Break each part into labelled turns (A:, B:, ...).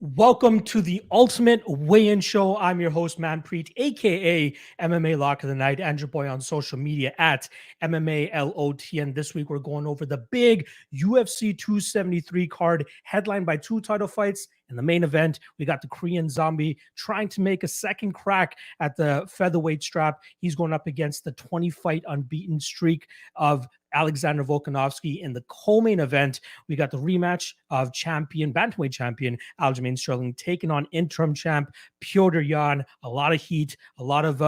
A: Welcome to the Ultimate Weigh-In Show. I'm your host, Manpreet, aka MMA Lock of the Night, and your boy on social media at MMALOT. And this week we're going over the big UFC 273 card, headlined by two title fights. In the main event, we got the Korean Zombie trying to make a second crack at the featherweight strap. He's going up against the 20-fight unbeaten streak of Alexander Volkanovski. In the co-main event, we got the rematch of bantamweight champion Aljamain Sterling taking on interim champ Petr Yan. A lot of heat, a lot of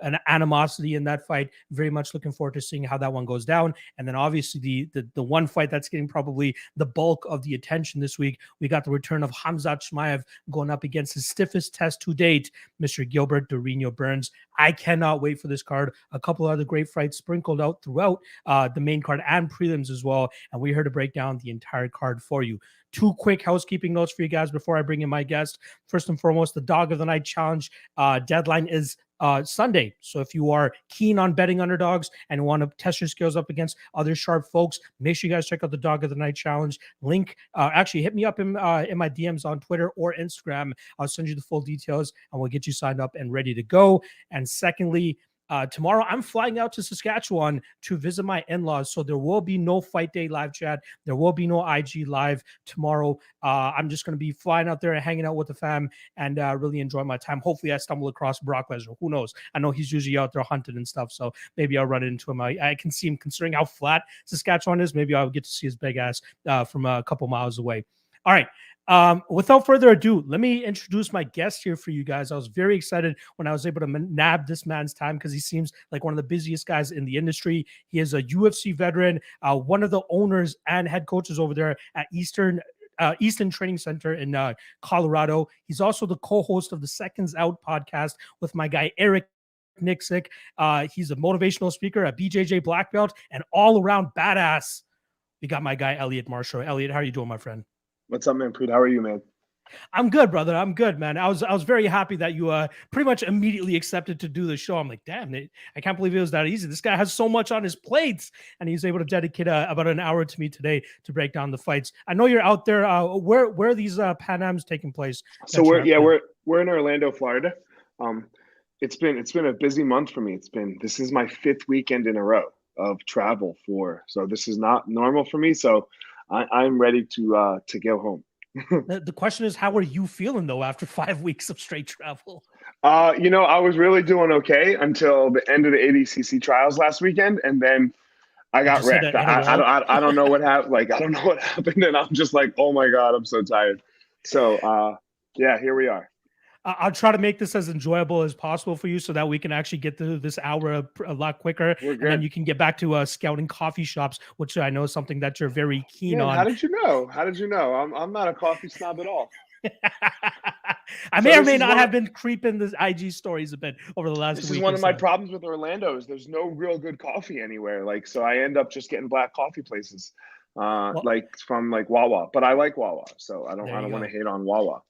A: an animosity in that fight. Very much looking forward to seeing how that one goes down. And then obviously the one fight that's getting probably the bulk of the attention this week, we got the return of Chimaev going up against his stiffest test to date, Mr. Gilbert Durinho Burns. I cannot wait for this card. A couple other great fights sprinkled out throughout the main card and prelims as well. And we're here to break down the entire card for you. Two quick housekeeping notes for you guys before I bring in my guest. First and foremost, the Dog of the Night Challenge deadline is Sunday. So if you are keen on betting underdogs and want to test your skills up against other sharp folks, make sure you guys check out the Dog of the Night Challenge. Link, actually hit me up in my DMs on Twitter or Instagram. I'll send you the full details and we'll get you signed up and ready to go. And secondly, tomorrow, I'm flying out to Saskatchewan to visit my in-laws, so there will be no Fight Day live chat. There will be no IG live tomorrow. I'm just going to be flying out there and hanging out with the fam and really enjoy my time. Hopefully, I stumble across Brock Lesnar. Who knows? I know he's usually out there hunting and stuff, so maybe I'll run into him. I can see him, considering how flat Saskatchewan is. Maybe I'll get to see his big ass from a couple miles away. All right. Without further ado, let me introduce my guest here for you guys. I was very excited when I was able to nab this man's time because he seems like one of the busiest guys in the industry. He is a UFC veteran, one of the owners and head coaches over there at Eastern Training Center in Colorado. He's also the co-host of the Seconds Out podcast with my guy, Eric Nixick. He's a motivational speaker, a BJJ black belt, and all-around badass. We got my guy, Eliot Marshall. Eliot, how are you doing, my friend?
B: What's up, man? How are you, man?
A: I'm good, brother. I'm good, man. I was very happy that you pretty much immediately accepted to do the show. I'm like, damn, I can't believe it was that easy. This guy has so much on his plate, and he's able to dedicate about an hour to me today to break down the fights. I know you're out there. Where are these Pan Ams taking place?
B: So we're in Orlando, Florida. It's been a busy month for me. This is my 5th weekend in a row of travel so this is not normal for me. So I'm ready to go home.
A: The question is, how are you feeling though after 5 weeks of straight travel?
B: I was really doing okay until the end of the ADCC trials last weekend, and then I got wrecked. I don't know what happened. I don't know what happened, and I'm just like, oh my god, I'm so tired. So yeah, here we are.
A: I'll try to make this as enjoyable as possible for you so that we can actually get through this hour a lot quicker. And then you can get back to scouting coffee shops, which I know is something that you're very keen on.
B: How did you know? I'm not a coffee snob at all.
A: I may or may not have been creeping the IG stories a bit over the last week.
B: This is one of my problems with Orlando is there's no real good coffee anywhere. So I end up just getting black coffee places, from Wawa. But I like Wawa, so I don't want to hate on Wawa.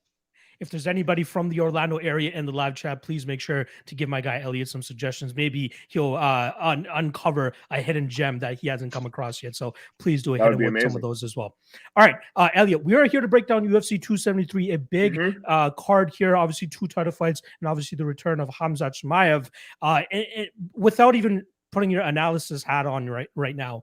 A: If there's anybody from the Orlando area in the live chat, please make sure to give my guy Eliot some suggestions. Maybe he'll uncover a hidden gem that he hasn't come across yet. So please do a hit with some of those as well. All right, Eliot, we are here to break down UFC 273, a big card here. Obviously, 2 title fights, and obviously the return of Chimaev. Without even putting your analysis hat on right now,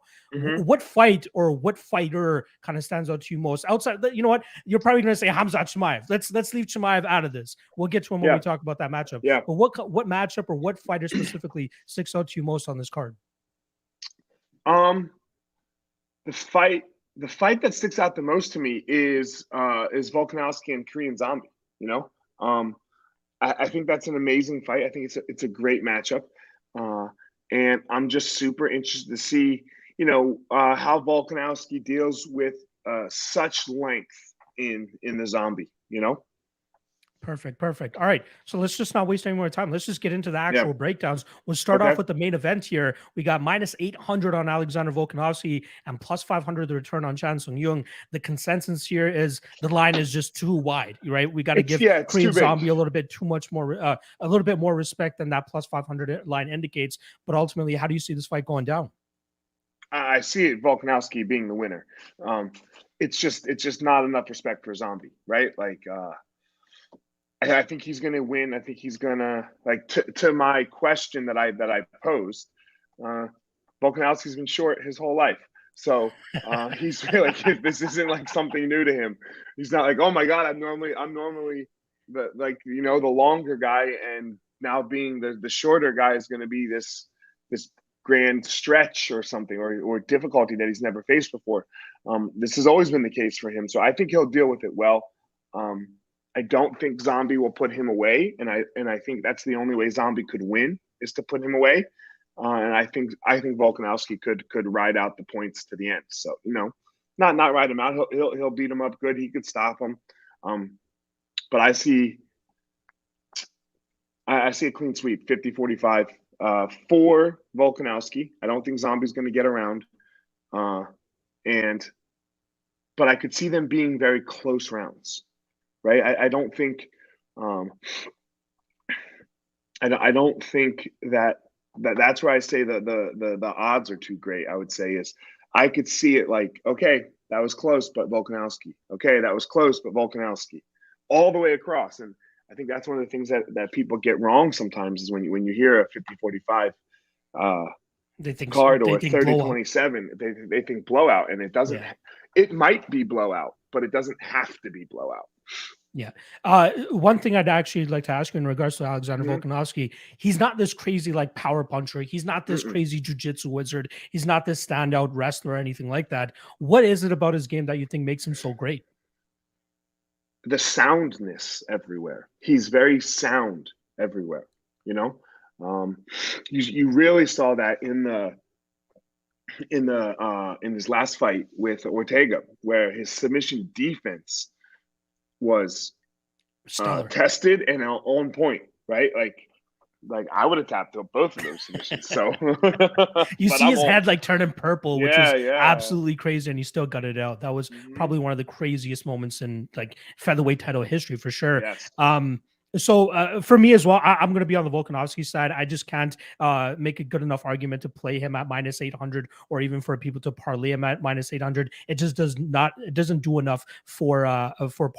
A: what fight or what fighter kind of stands out to you most outside? You know what? You're probably going to say Chimaev. Let's leave Chimaev out of this. We'll get to him when we talk about that matchup.
B: Yeah.
A: But what matchup or what fighter specifically sticks out to you most on this card?
B: The fight that sticks out the most to me is Volkanovski and Korean Zombie. I think that's an amazing fight. I think it's a great matchup. And I'm just super interested to see, how Volkanovski deals with such length in the Zombie,
A: Perfect. All right. So let's just not waste any more time. Let's just get into the actual breakdowns. We'll start off with the main event here. We got -800 on Alexander Volkanovski and +500 the return on Chan Sung Jung. The consensus here is the line is just too wide, right? We got to give Korean Zombie a little bit more respect than that +500 line indicates. But ultimately, how do you see this fight going down?
B: I see it, Volkanovski being the winner. It's just not enough respect for Zombie, right? Like, I think he's going to win. I think he's going to, like, to my question that I posed, Volkanovski's been short his whole life. So he's really, this isn't like something new to him. He's not like, oh my God, I'm normally the, like, you know, the longer guy, and now being the shorter guy is going to be this grand stretch or something, or difficulty that he's never faced before. This has always been the case for him. So I think he'll deal with it well. I don't think Zombie will put him away, and I think that's the only way Zombie could win, is to put him away. And I think Volkanovski could ride out the points to the end. So, you know, not ride him out. He'll beat him up good. He could stop him. But I see a clean sweep, 50-45 for Volkanovski. I don't think Zombie's going to get around. But I could see them being very close rounds, right? I don't think I don't think that's where I say the odds are too great. I would say is I could see it like, okay, that was close, but Volkanovski. Okay, that was close, but Volkanovski, all the way across. And I think that's one of the things that people get wrong sometimes is when you hear a 50-45
A: they think
B: card or 30-27, they think blowout, and it doesn't. Yeah. It might be blowout, but it doesn't have to be blowout.
A: Yeah. One thing I'd actually like to ask you in regards to Alexander Volkanovski, he's not this crazy like power puncher. He's not this crazy jiu-jitsu wizard. He's not this standout wrestler or anything like that. What is it about his game that you think makes him so great?
B: The soundness everywhere. He's very sound everywhere, you know? You really saw that in his last fight with Ortega, where his submission defense was tested and on point, right? Like I would have tapped up both of those submissions. So
A: you see his head like turning purple, which is absolutely crazy, and he still got it out. That was probably one of the craziest moments in like featherweight title history for sure.
B: Yes.
A: So for me as well, I'm going to be on the Volkanovski side. I just can't make a good enough argument to play him at -800, or even for people to parlay him at -800. It just doesn't do enough for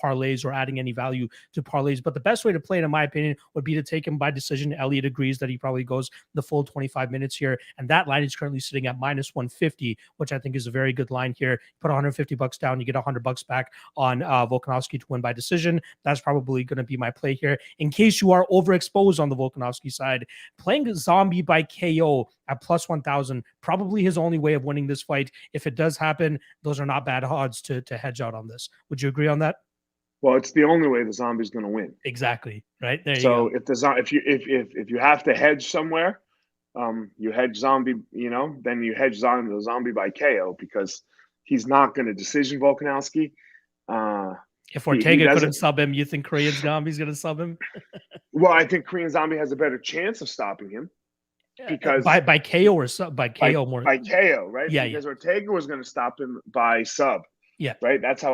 A: parlays or adding any value to parlays. But the best way to play it, in my opinion, would be to take him by decision. Eliot agrees that he probably goes the full 25 minutes here, and that line is currently sitting at -150, which I think is a very good line here. Put $150 down, you get $100 back on Volkanovski to win by decision. That's probably going to be my play here. In case you are overexposed on the Volkanovski side, playing Zombie by KO at +1,000, probably his only way of winning this fight. If it does happen, those are not bad odds to hedge out on this. Would you agree on that?
B: Well, it's the only way the Zombie's going to win.
A: Exactly. Right there.
B: So if you have to hedge somewhere, you hedge Zombie. You know, then you hedge the Zombie by KO, because he's not going to decision Volkanovski.
A: If Ortega couldn't sub him, you think Korean Zombie's going to sub him?
B: Well, I think Korean Zombie has a better chance of stopping him, because
A: by KO or sub, by KO more
B: by KO, right?
A: Yeah,
B: because Ortega was going to stop him by sub.
A: Yeah,
B: right. That's how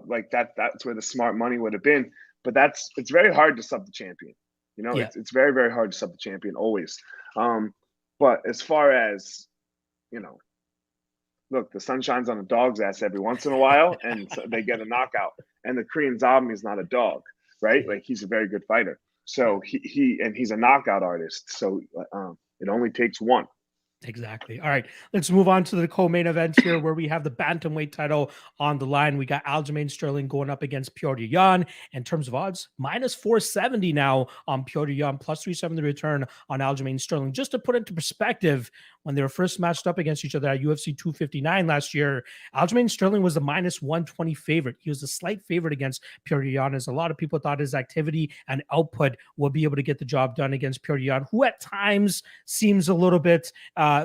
B: like that's where the smart money would have been. But it's very hard to sub the champion. You know, it's very, very hard to sub the champion always. But as far as, you know, look, the sun shines on a dog's ass every once in a while, and so they get a knockout. And the Korean Zombie is not a dog, right? Like, he's a very good fighter. So he's a knockout artist. So it only takes one.
A: Exactly. All right, let's move on to the co-main event here, where we have the bantamweight title on the line. We got Aljamain Sterling going up against Petr Yan. In terms of odds, -470 now on Petr Yan, +370 return on Aljamain Sterling. Just to put into perspective, when they were first matched up against each other at UFC 259 last year, Aljamain Sterling was the -120 favorite. He was a slight favorite against Petr Yan, as a lot of people thought his activity and output would be able to get the job done against Petr Yan, who at times seems a little bit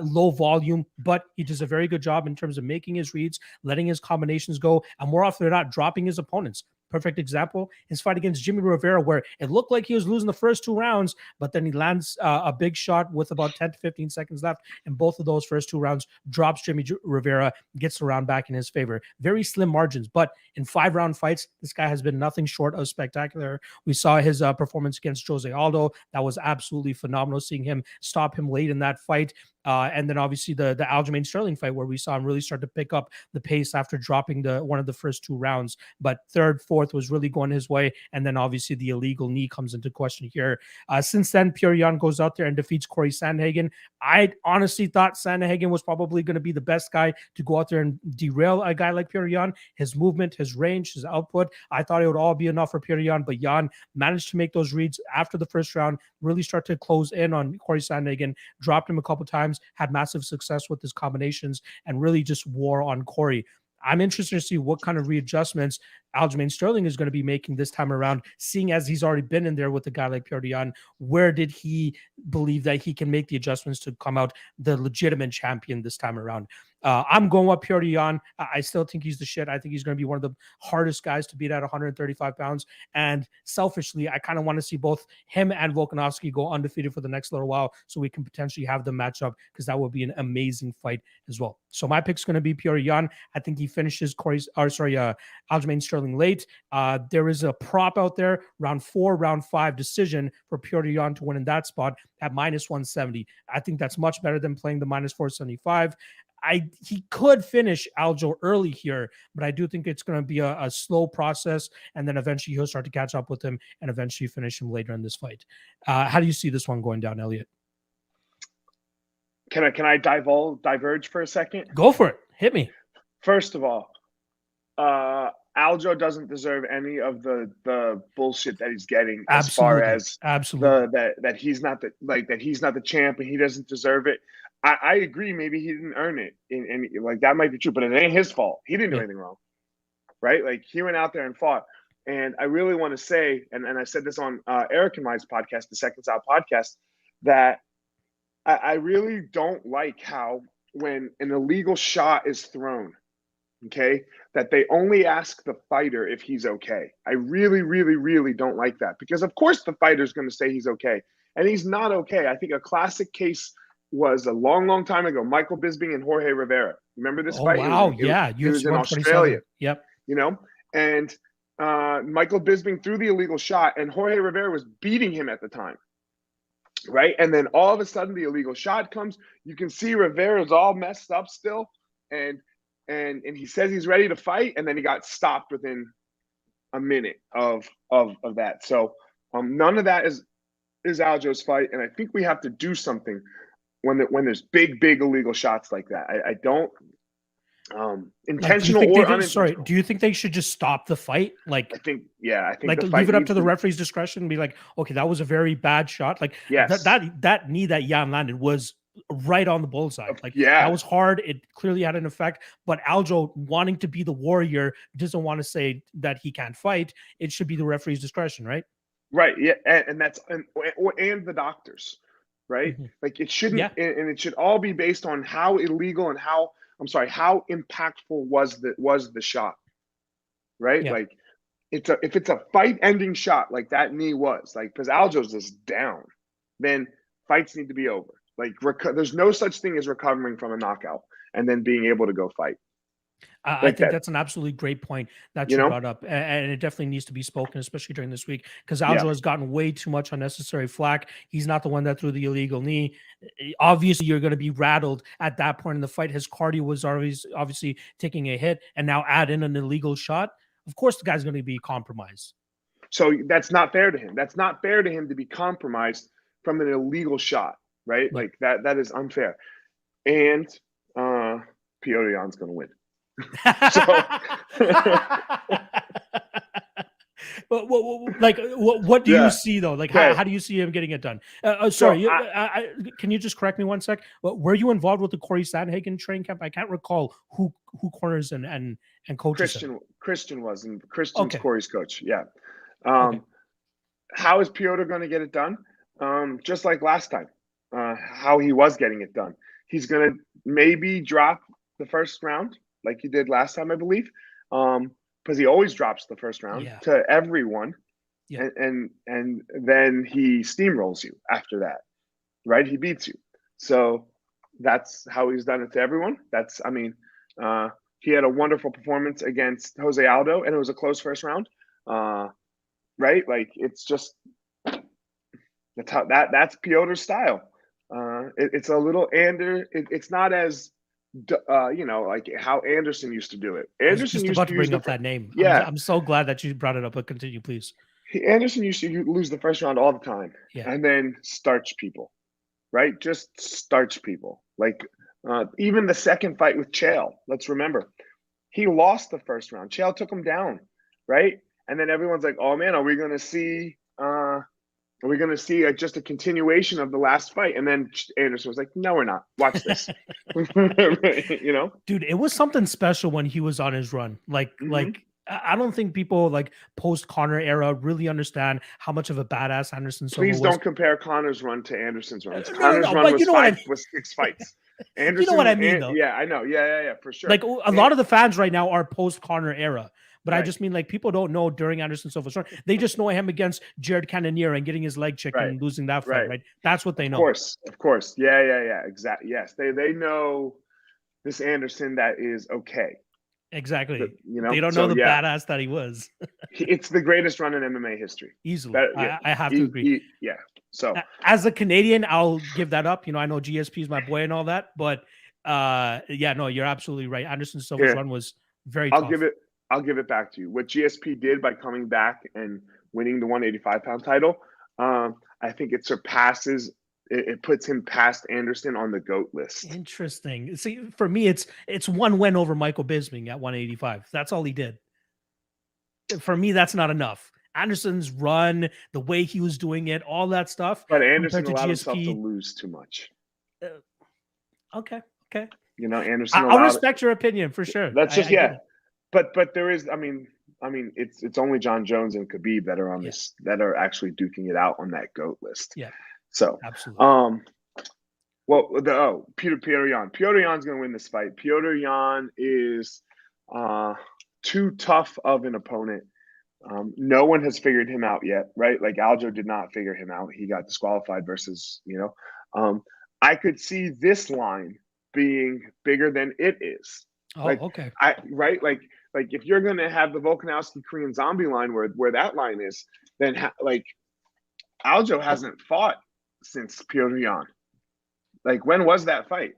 A: low volume, but he does a very good job in terms of making his reads, letting his combinations go, and more often than not, dropping his opponents. perfect example, his fight against Jimmy Rivera, where it looked like he was losing the first 2 rounds, but then he lands a big shot with about 10 to 15 seconds left. And both of those first 2 rounds drops Jimmy Rivera, gets the round back in his favor. Very slim margins, but in 5-round fights, this guy has been nothing short of spectacular. We saw his performance against Jose Aldo. That was absolutely phenomenal, seeing him stop him late in that fight. And then obviously the Aljamain Sterling fight, where we saw him really start to pick up the pace after dropping one of the first 2 rounds. But third, fourth was really going his way. And then obviously the illegal knee comes into question here. Since then, Petr Yan goes out there and defeats Corey Sandhagen. I honestly thought Sandhagen was probably going to be the best guy to go out there and derail a guy like Petr Yan. His movement, his range, his output, I thought it would all be enough for Petr Yan, but Yan managed to make those reads after the first round, really start to close in on Corey Sandhagen, dropped him a couple times, had massive success with his combinations, and really just wore on Corey. I'm interested to see what kind of readjustments Aljamain Sterling is going to be making this time around, seeing as he's already been in there with a guy like Petr Yan. Where did he believe that he can make the adjustments to come out the legitimate champion this time around? I'm going with Petr Yan. I still think he's the shit. I think he's going to be one of the hardest guys to beat at 135 pounds. And selfishly, I kind of want to see both him and Volkanovski go undefeated for the next little while, so we can potentially have them match up, because that would be an amazing fight as well. So my pick's going to be Petr Yan. I think he finishes Aljamain Sterling late. There is a prop out there, round 4, round 5 decision for Petr Yan to win in that spot at -170. I think that's much better than playing the -475. He could finish Aljo early here, but I do think it's going to be a slow process, and then eventually he'll start to catch up with him and eventually finish him later in this fight. How do you see this one going down, Eliot?
B: Can I diverge for a second?
A: Go for it. Hit me.
B: First of all, Aljo doesn't deserve any of the bullshit that he's getting, as far as that he's not the champ and he doesn't deserve it. I agree. Maybe he didn't earn it, and like that might be true, but it ain't his fault. He didn't do anything wrong, right? Like, he went out there and fought. And I really want to say, and I said this on Eric and Mine's podcast, the Second Side podcast, that I really don't like how when an illegal shot is thrown, okay, that they only ask the fighter if he's okay. I really, really, really don't like that, because of course the fighter's going to say he's okay, and he's not okay. I think a classic case was a long, long time ago, Michael Bisping and Jorge Rivera. Remember this fight?
A: Wow,
B: he was in Australia.
A: Yep.
B: You know, and Michael Bisping threw the illegal shot, and Jorge Rivera was beating him at the time, right? And then all of a sudden, the illegal shot comes. You can see Rivera's all messed up still, and he says he's ready to fight, and then he got stopped within a minute of that. So none of that is Aljo's fight, and I think we have to do something when there's big illegal shots like that. I don't intentional or unintentional.
A: Sorry, do you think they should just stop the fight? Like,
B: I think like
A: leave it up to the referee's discretion and be like, okay, that was a very bad shot. Like,
B: yes,
A: that knee that Yan landed was right on the bullseye. Like,
B: yeah,
A: that was hard. It clearly had an effect. But Aljo, wanting to be the warrior, doesn't want to say that he can't fight. It should be the referee's discretion, right?
B: Right. Yeah, and that's and the doctors, right?
A: Mm-hmm.
B: Like, it shouldn't, and it should all be based on how illegal and how impactful was the shot, right? Yeah. Like, if it's a fight-ending shot like that knee was, like, because Aljo's just down, then fights need to be over. Like, there's no such thing as recovering from a knockout and then being able to go fight.
A: I think that's an absolutely great point that you brought up, and it definitely needs to be spoken, especially during this week, because Aljo has gotten way too much unnecessary flack. He's not the one that threw the illegal knee. Obviously, you're going to be rattled at that point in the fight. His cardio was always obviously taking a hit, and now add in an illegal shot. Of course, the guy's going to be compromised.
B: So that's not fair to him. That's not fair to him to be compromised from an illegal shot, right? Yeah. Like, that is unfair. And Petr Yan's going to win.
A: What do you see though? Like, how do you see him getting it done? Sorry, can you just correct me one sec? Were you involved with the Corey Sandhagen training camp? I can't recall who corners and coaches.
B: Christian was, and Christian's Corey's coach. Yeah. How is Piotr going to get it done? Just like last time, how he was getting it done. He's going to maybe drop the first round, like he did last time, I believe. because he always drops the first round to everyone.
A: Yeah.
B: And then he steamrolls you after that, right? He beats you. So that's how he's done it to everyone. He had a wonderful performance against Jose Aldo, and it was a close first round, right? Like, it's just that's Piotr's style. It's a little it's not as like how Anderson used to do it. Anderson
A: just
B: used
A: about to bring up that name.
B: Yeah,
A: I'm so glad that you brought it up. But continue, please.
B: Anderson used to lose the first round all the time, and then starch people, right? Just starch people. Like even the second fight with Chael. Let's remember, he lost the first round. Chael took him down, right? And then everyone's like, "Oh man, are we going to see just a continuation of the last fight?" And then Anderson was like, "No, we're not. Watch this."
A: Dude, it was something special when he was on his run. Like I don't think people like post Conor era really understand how much of a badass Anderson Silva was.
B: Please don't compare Conor's run to Anderson's run. Conor's run was 6 fights. Anderson,
A: you know what I mean, though.
B: Yeah, I know. Yeah, for sure.
A: Like a lot of the fans right now are post Conor era. But I just mean, like, people don't know during Anderson Silva's run. They just know him against Jared Cannonier and getting his leg checked and losing that fight, right? That's what they know.
B: Of course. Yeah. Exactly. Yes. They know this Anderson that is okay.
A: Exactly. They don't know the badass that he was.
B: It's the greatest run in MMA history.
A: Easily. I have to agree.
B: So
A: as a Canadian, I'll give that up. I know GSP is my boy and all that, but you're absolutely right. Anderson Silva's run was very tough.
B: I'll give it back to you. What GSP did by coming back and winning the 185-pound title, I think it surpasses. It puts him past Anderson on the GOAT list.
A: Interesting. See, for me, it's one win over Michael Bisping at 185. That's all he did. For me, that's not enough. Anderson's run, the way he was doing it, all that stuff.
B: But Anderson allowed himself to lose too much.
A: Okay.
B: Anderson.
A: I'll respect your opinion for sure.
B: That's just But there is, I mean, it's only John Jones and Khabib that are on this, that are actually duking it out on that GOAT list.
A: Yeah.
B: So,
A: absolutely.
B: Petr Yan. Petr Yan's going to win this fight. Petr Yan is too tough of an opponent. No one has figured him out yet, right? Like Aljo did not figure him out. He got disqualified versus, I could see this line being bigger than it is.
A: Oh, okay.
B: Like if you're going to have the Volkanovski Korean Zombie line where that line is, then Aljo hasn't fought since Petr Yan. Like, when was that fight?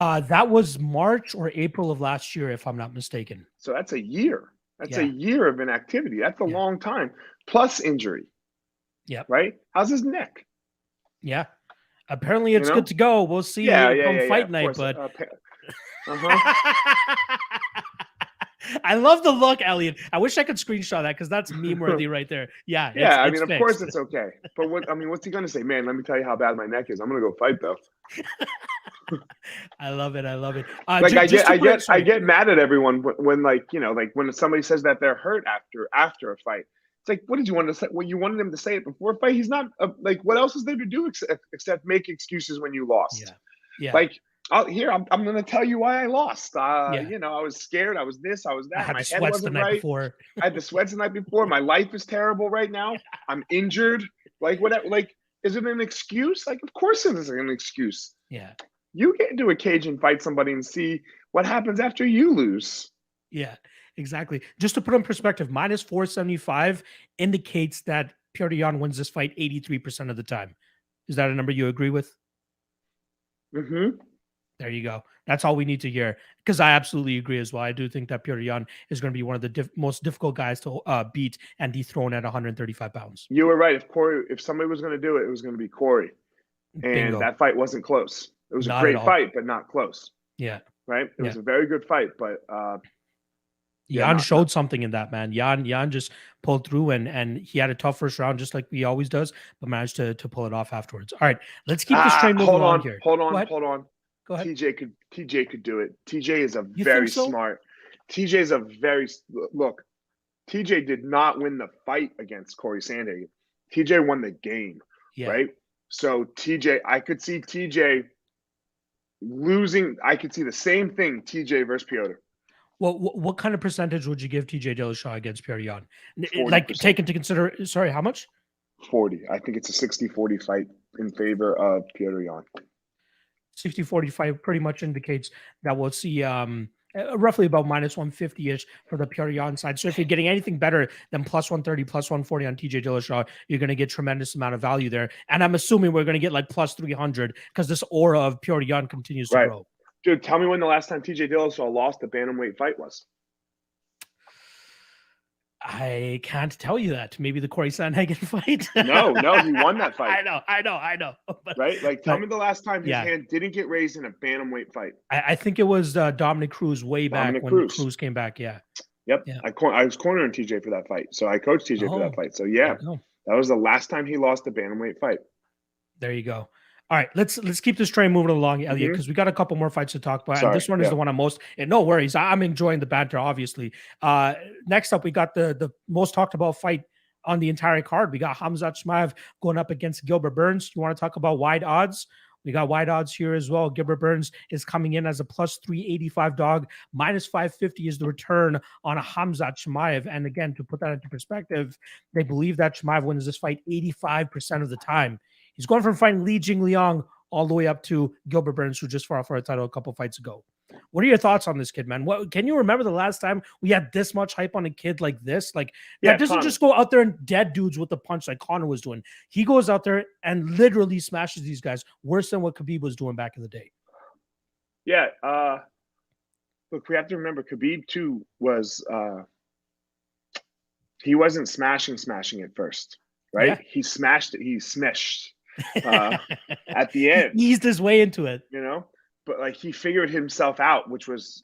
A: That was March or April of last year, if I'm not mistaken.
B: So that's a year. That's a year of inactivity. That's a long time. Plus injury.
A: Yeah.
B: Right? How's his neck?
A: Yeah. Apparently it's good to go. We'll see come fight night, but I love the look, Eliot. I wish I could screenshot that because that's meme worthy right there. Yeah. It's
B: of course it's okay. But what's he gonna say? Man, let me tell you how bad my neck is. I'm gonna go fight though.
A: I love it.
B: I get mad at everyone when when somebody says that they're hurt after a fight. It's like, what did you want to say? Well, you wanted him to say it before a fight. He's not what else is there to do except make excuses when you lost?
A: Yeah.
B: Like, I'm going to tell you why I lost. I was scared. I was this. I was that.
A: I had
B: my
A: the
B: head
A: sweats
B: wasn't
A: the night
B: right.
A: before.
B: I had the sweats the night before. My life is terrible right now. I'm injured. Like, whatever. Like, is it an excuse? Like, of course it is an excuse.
A: Yeah.
B: You get into a cage and fight somebody and see what happens after you lose.
A: Yeah, exactly. Just to put in perspective, minus 475 indicates that Petr Yan wins this fight 83% of the time. Is that a number you agree with?
B: Mm-hmm.
A: There you go. That's all we need to hear, because I absolutely agree as well. I do think that Petr Yan is going to be one of the most difficult guys to beat and dethrone at 135 pounds.
B: You were right. If somebody was going to do it, it was going to be Corey. And
A: Bingo.
B: That fight wasn't close. It was
A: Not
B: a great fight, but not close.
A: Yeah.
B: Right? It was a very good fight, but
A: Jan showed something in that, man. Jan just pulled through and he had a tough first round, just like he always does, but managed to pull it off afterwards. All right, let's keep this train moving on here.
B: Hold on.
A: Go ahead.
B: TJ could do it. TJ is very smart. TJ's a very look. TJ did not win the fight against Corey Sandhagen. TJ won the game, right? So TJ, I could see TJ losing. I could see the same thing, TJ versus Petr.
A: Well, what kind of percentage would you give TJ Dillashaw against Petr Yan? Like
B: 40%.
A: take into consider, sorry, how much?
B: 40. I think it's a 60-40 fight in favor of Petr Yan.
A: 60-45 pretty much indicates that we'll see roughly about minus 150-ish for the Petr Yan side. So if you're getting anything better than plus 130, plus 140 on TJ Dillashaw, you're going to get tremendous amount of value there. And I'm assuming we're going to get like plus 300 because this aura of Petr Yan continues to grow.
B: Dude, tell me when the last time TJ Dillashaw lost a bantamweight fight was.
A: I can't tell you that. Maybe the Corey Sandhagen fight.
B: No, he won that fight.
A: I know. But,
B: right? Like, tell me the last time his hand didn't get raised in a bantamweight fight.
A: I think it was Dominic Cruz back when Cruz came back. Yeah.
B: Yep. Yeah. I was cornering TJ for that fight. So I coached TJ for that fight. So yeah, that was the last time he lost a bantamweight fight.
A: There you go. All right, let's keep this train moving along, Eliot, because we got a couple more fights to talk about. And this one is the one I'm most. And no worries, I'm enjoying the banter, obviously. Next up, we got the most talked about fight on the entire card. We got Khamzat Chimaev going up against Gilbert Burns. You want to talk about wide odds? We got wide odds here as well. Gilbert Burns is coming in as a plus 385 dog. Minus 550 is the return on a Khamzat Chimaev. And again, to put that into perspective, they believe that Chimaev wins this fight 85% of the time. He's going from fighting Li Jingliang all the way up to Gilbert Burns, who just fought for a title a couple fights ago. What are your thoughts on this kid, man? Can you remember the last time we had this much hype on a kid like this? Like, that doesn't just go out there and dead dudes with the punch like Conor was doing. He goes out there and literally smashes these guys worse than what Khabib was doing back in the day.
B: Yeah. Look, we have to remember Khabib too was he wasn't smashing at first, right? Yeah. He smashed it. He smashed. At the end,
A: he eased his way into it,
B: but like he figured himself out, which was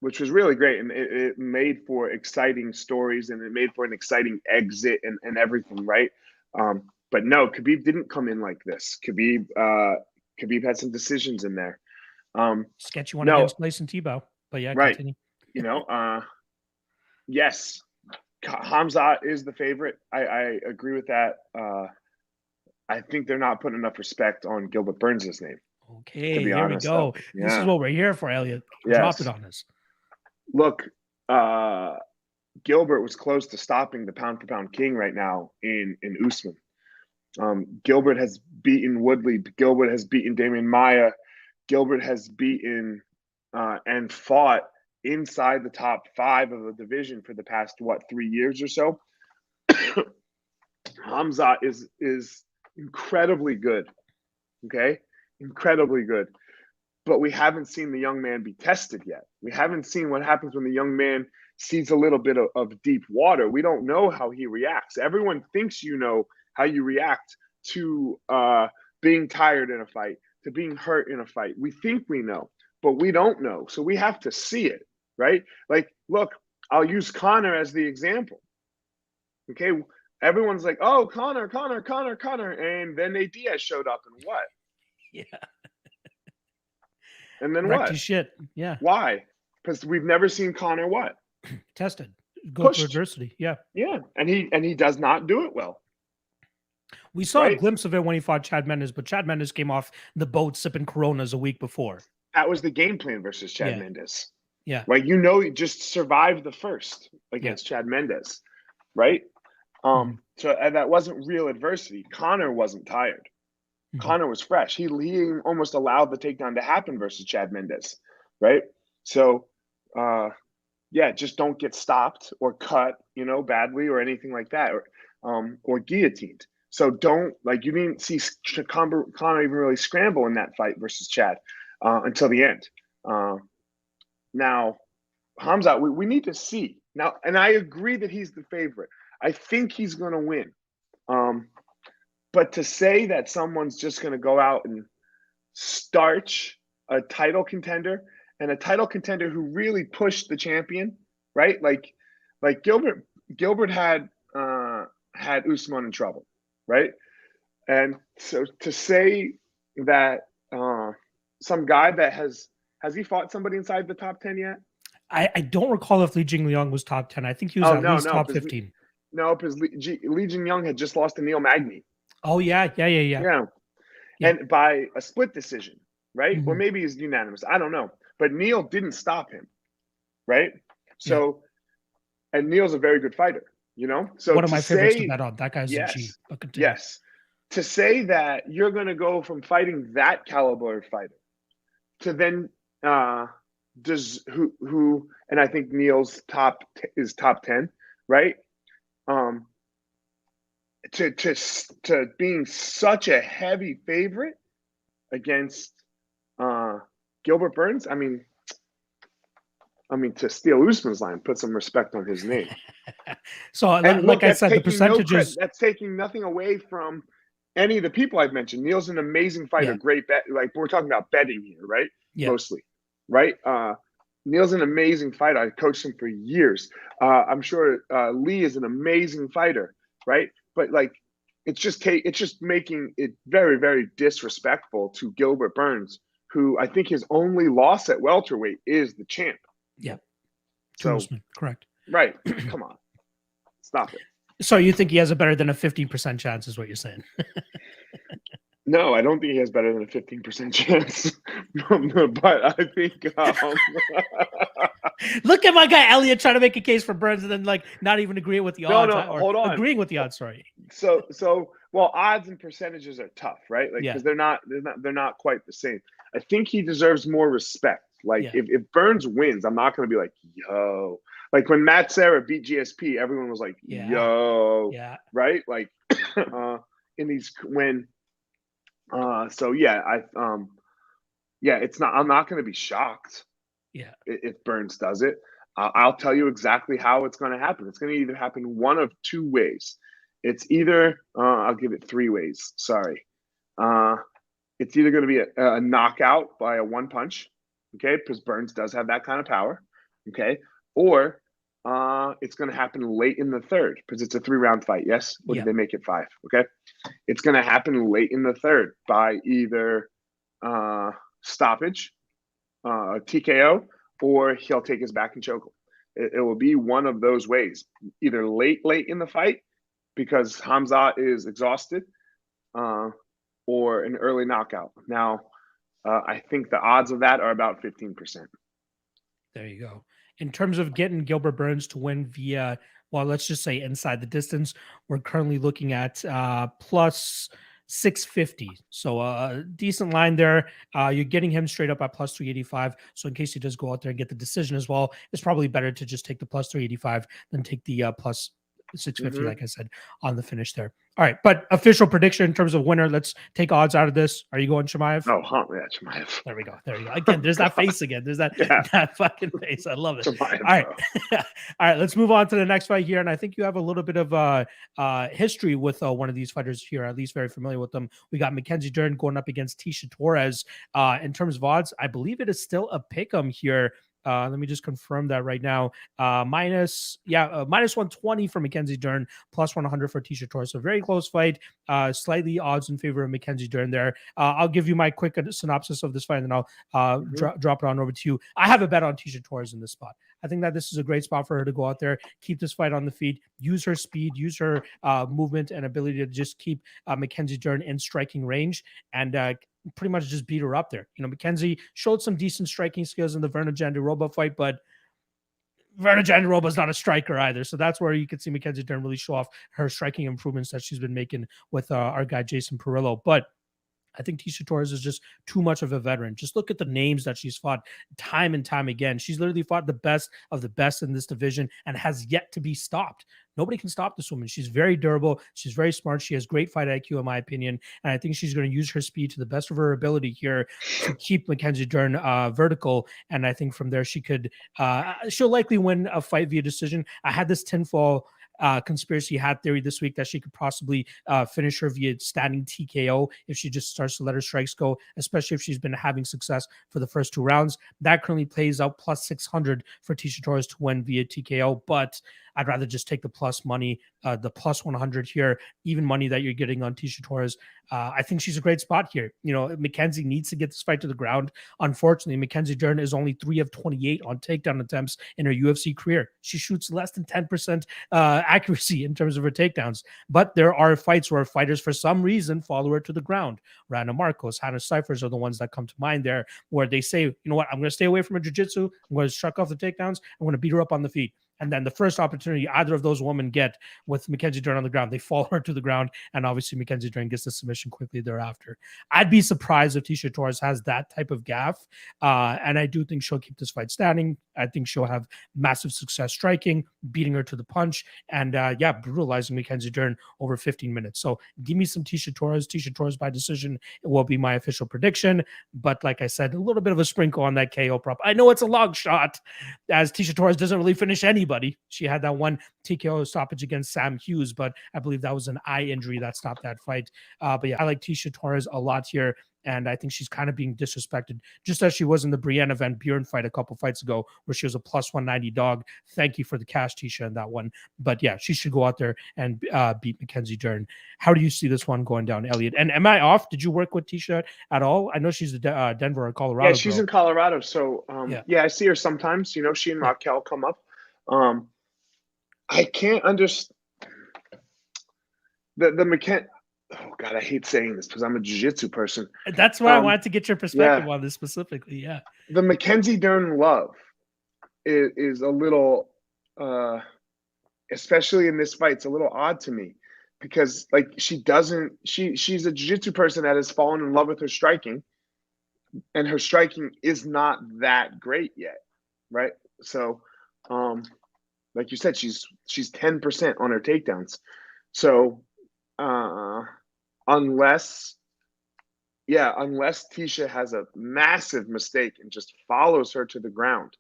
B: really great, and it made for exciting stories, and it made for an exciting exit and everything, right? But no, Khabib didn't come in like this. Khabib had some decisions in there.
A: Sketchy one against Mason Tebow, but yeah,
B: right.
A: Continue.
B: Yes, Khamzat is the favorite. I agree with that. I think they're not putting enough respect on Gilbert Burns' name.
A: Okay, here we go. Yeah. This is what we're here for, Eliot. Drop it on us.
B: Look, Gilbert was close to stopping the pound-for-pound king right now in Usman. Gilbert has beaten Woodley. Gilbert has beaten Damian Maia. Gilbert has beaten and fought inside the top 5 of the division for the past, 3 years or so. Khamzat is incredibly good, okay? Incredibly good. But we haven't seen the young man be tested yet. We haven't seen what happens when the young man sees a little bit of deep water. We don't know how he reacts. Everyone thinks you know how you react to being tired in a fight, to being hurt in a fight. We think we know, but we don't know. So we have to see it, right? Like, look, I'll use Conor as the example, okay? Everyone's like, oh, Conor. And then Nate Diaz showed up and what?
A: Yeah.
B: And then
A: Wrecked
B: what?
A: Shit. Yeah.
B: Why? Because we've never seen Conor what?
A: Tested. Go through adversity. Yeah.
B: Yeah. And he does not do it well.
A: We saw a glimpse of it when he fought Chad Mendes, but Chad Mendes came off the boat sipping Coronas a week before.
B: That was the game plan versus Chad Mendes.
A: Yeah.
B: Right. He just survived the first against Chad Mendes. Right. So that wasn't real adversity. Conor wasn't tired. Conor was fresh. He almost allowed the takedown to happen versus Chad Mendes, right? So, just don't get stopped or cut, badly or anything like that, or guillotined. So you didn't see Conor even really scramble in that fight versus Chad until the end. Now, Khamzat, we need to see now, and I agree that he's the favorite. I think he's going to win. But to say that someone's just going to go out and starch a title contender, and a title contender who really pushed the champion, right? Like Gilbert had Usman in trouble, right? And so to say that some guy that has he fought somebody inside the top 10 yet?
A: I don't recall if Li Jingliang was top 10. I think he was at least top 15.
B: No, because Li Jingliang had just lost to Neil Magny.
A: Oh, yeah.
B: And by a split decision, right? Or maybe it's unanimous. I don't know. But Neil didn't stop him. right? So, and Neil's a very good fighter, So
A: one of my favorites to bet on. That guy's a G. But continue.
B: Yes. To say that you're going to go from fighting that caliber of fighter to then does who and I think Neil's is top 10, right? To being such a heavy favorite against Gilbert Burns. I mean, to steal Usman's line, put some respect on his name.
A: So, like I said, the percentages.
B: That's taking nothing away from any of the people I've mentioned. Neil's an amazing fighter, great bet. Like, we're talking about betting here, right? Yeah. Mostly, right? Neil's an amazing fighter. I coached him for years. I'm sure Lee is an amazing fighter, right? But like, it's just making it very, very disrespectful to Gilbert Burns, who I think his only loss at welterweight is the champ.
A: Yeah.
B: So
A: correct.
B: Right. Come on. Stop it.
A: So you think he has a better than a 15% chance is what you're saying?
B: No, I don't think he has better than a 15% chance. But I think
A: look at my guy Eliot trying to make a case for Burns and then like not even agreeing with the odds.
B: No, hold on.
A: Agreeing with the odds, sorry.
B: So well, odds and percentages are tough, right? Like, because they're not quite the same. I think he deserves more respect. Like, if Burns wins, I'm not going to be like, yo. Like when Madsen beat GSP, everyone was like, yo, right? Like in these when. It's not. I'm not going to be shocked. Yeah, if Burns does it, I'll tell you exactly how it's going to happen. It's going to either happen one of two ways. It's either I'll give it three ways. Sorry, it's either going to be a knockout by a one punch, okay, because Burns does have that kind of power, okay, or it's going to happen late in the third because it's a 3-round fight. Yes, or did they make it 5? Okay, it's going to happen late in the third by either stoppage, TKO, or he'll take his back and choke him. It will be one of those ways, either late in the fight because Hamzat is exhausted, or an early knockout. Now, I think the odds of that are about 15%.
A: There you go. In terms of getting Gilbert Burns to win via, well, let's just say inside the distance, we're currently looking at plus 650. So a decent line there. You're getting him straight up at plus 385. So in case he does go out there and get the decision as well, it's probably better to just take the plus 385 than take the plus 650, like I said, on the finish there. All right, but official prediction in terms of winner. Let's take odds out of this. Are you going Chimaev?
B: Oh, yeah, Chimaev.
A: There we go. Again, there's that face again. There's that, that fucking face. I love it.
B: Chimaev,
A: all right. All right, let's move on to the next fight here. And I think you have a little bit of history with one of these fighters here, at least very familiar with them. We got Mackenzie Dern going up against Tecia Torres. In terms of odds, I believe it is still a pick'em here. Let me just confirm that right now. Minus 120 for Mackenzie Dern, plus 100 for Tecia Torres. So very close fight. Slightly odds in favor of Mackenzie Dern there. I'll give you my quick synopsis of this fight, and then I'll drop it on over to you. I have a bet on Tecia Torres in this spot. I think that this is a great spot for her to go out there, keep this fight on the feet, use her speed, use her movement and ability to just keep Mackenzie Dern in striking range and pretty much just beat her up there. You know, Mackenzie showed some decent striking skills in the Virna Jandiroba fight, but Virna Jandiroba is not a striker either. So that's where you can see Mackenzie Dern really show off her striking improvements that she's been making with our guy, Jason Perillo. But I think Tecia Torres is just too much of a veteran. Just look at the names that she's fought time and time again. She's literally fought the best of the best in this division and has yet to be stopped. Nobody can stop this woman. She's very durable. She's very smart. She has great fight IQ, in my opinion. And I think she's going to use her speed to the best of her ability here to keep Mackenzie Dern vertical. And I think from there, she'll likely win a fight via decision. I had this tinfoil conspiracy hat theory this week that she could possibly finish her via standing TKO if she just starts to let her strikes go, especially if she's been having success for the first 2 rounds. That currently plays out plus 600 for Tecia Torres to win via TKO, but I'd rather just take the plus money, the plus 100 here, even money that you're getting on Tecia Torres. I think she's a great spot here. You know, Mackenzie needs to get this fight to the ground. Unfortunately, Mackenzie Dern is only 3 of 28 on takedown attempts in her UFC career. She shoots less than 10% accuracy in terms of her takedowns. But there are fights where fighters, for some reason, follow her to the ground. Rana Marcos, Hannah Cyphers are the ones that come to mind there, where they say, you know what, I'm going to stay away from her jiu-jitsu. I'm going to shuck off the takedowns. I'm going to beat her up on the feet. And then the first opportunity either of those women get with Mackenzie Dern on the ground, they fall her to the ground. And obviously Mackenzie Dern gets the submission quickly thereafter. I'd be surprised if Tecia Torres has that type of gaffe. And I do think she'll keep this fight standing. I think she'll have massive success striking, beating her to the punch, and brutalizing Mackenzie Dern over 15 minutes. So give me some Tecia Torres. Tecia Torres by decision will be my official prediction. But like I said, a little bit of a sprinkle on that KO prop. I know it's a long shot, as Tecia Torres doesn't really finish anybody. She had that one TKO stoppage against Sam Hughes, but I believe that was an eye injury that stopped that fight. But yeah, I like Tecia Torres a lot here. And I think she's kind of being disrespected, just as she was in the Brianna Van Buren fight a couple fights ago, where she was a plus 190 dog. Thank you for the cash, Tecia, in that one. But yeah, she should go out there and beat Mackenzie Dern. How do you see this one going down, Eliot? And am I off? Did you work with Tecia at all? I know she's the Denver or Colorado.
B: Yeah, she's in Colorado. So I see her sometimes. She and Raquel come up. I can't understand the McKen. Oh God, I hate saying this because I'm a jiu-jitsu person.
A: That's why I wanted to get your perspective on this specifically. Yeah,
B: the Mackenzie Dern love is a little, especially in this fight, it's a little odd to me because like she's a jiu-jitsu person that has fallen in love with her striking, and her striking is not that great yet, right? So, like you said, she's 10% on her takedowns. So, unless Tecia has a massive mistake and just follows her to the ground,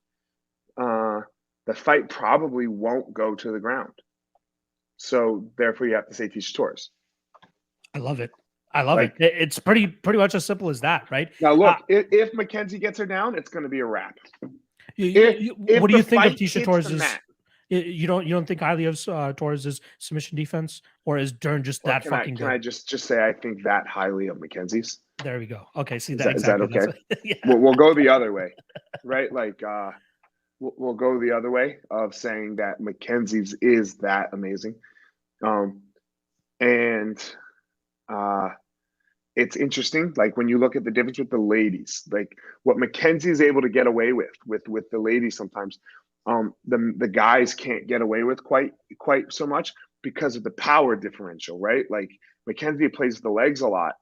B: the fight probably won't go to the ground. So therefore, you have to say Tecia Torres.
A: I love it. It's pretty much as simple as that, right?
B: Now, look, if Mackenzie gets her down, it's going to be a wrap.
A: What do you think of Tecia Torres'? You don't think highly of Torres' submission defense, or is Dern just that fucking good?
B: Can I just say I think that highly of Mackenzie's?
A: There we go. Okay, see
B: is
A: that exactly.
B: Is that okay? Yeah. We'll go the other way, right? Like we'll go the other way of saying that Mackenzie's is that amazing, it's interesting. Like when you look at the difference with the ladies, like what Mackenzie is able to get away with the ladies sometimes. The guys can't get away with quite so much because of the power differential, right? Like Mackenzie plays the legs a lot,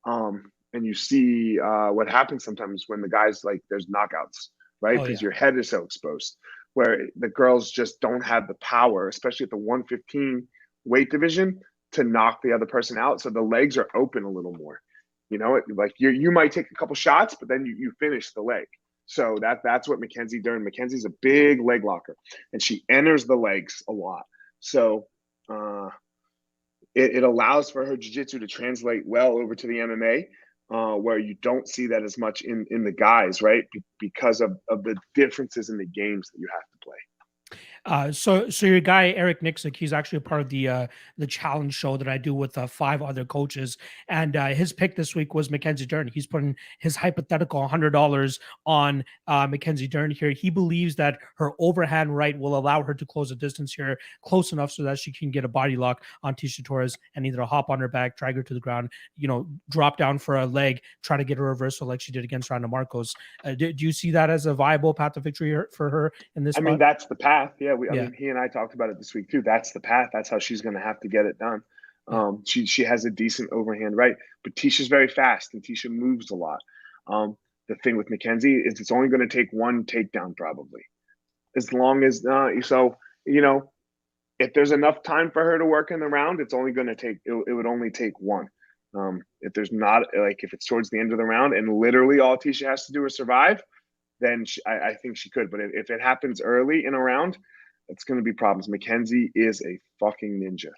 B: and you see what happens sometimes when the guys, like, there's knockouts, right? Because your head is so exposed, where the girls just don't have the power, especially at the 115 weight division, to knock the other person out. So the legs are open a little more, like you might take a couple shots, but then you finish the leg. So that's what Mackenzie Dern. Mackenzie's a big leg locker, and she enters the legs a lot. So it allows for her jiu-jitsu to translate well over to the MMA, where you don't see that as much in the guys, right? Because of the differences in the games that you have to play.
A: So your guy Eric Nixick, he's actually a part of the challenge show that I do with 5 other coaches, and his pick this week was Mackenzie Dern. He's putting his hypothetical $100 on Mackenzie Dern here. He believes that her overhand right will allow her to close the distance here close enough so that she can get a body lock on Tecia Torres and either hop on her back, drag her to the ground, drop down for a leg, try to get a reversal like she did against Rana Marcos. Do you see that as a viable path to victory for her in this?
B: I mean, that's the path. Yeah. I mean, he and I talked about it this week too. That's the path. That's how she's going to have to get it done. She has a decent overhand right, but Ticia's very fast and Tecia moves a lot. The thing with Mackenzie is it's only going to take one takedown probably, as long as if there's enough time for her to work in the round, it's only going to take it would only take one. If there's not, like, if it's towards the end of the round and literally all Tecia has to do is survive, then I think she could. But if it happens early in a round, it's going to be problems. Mackenzie is a fucking ninja,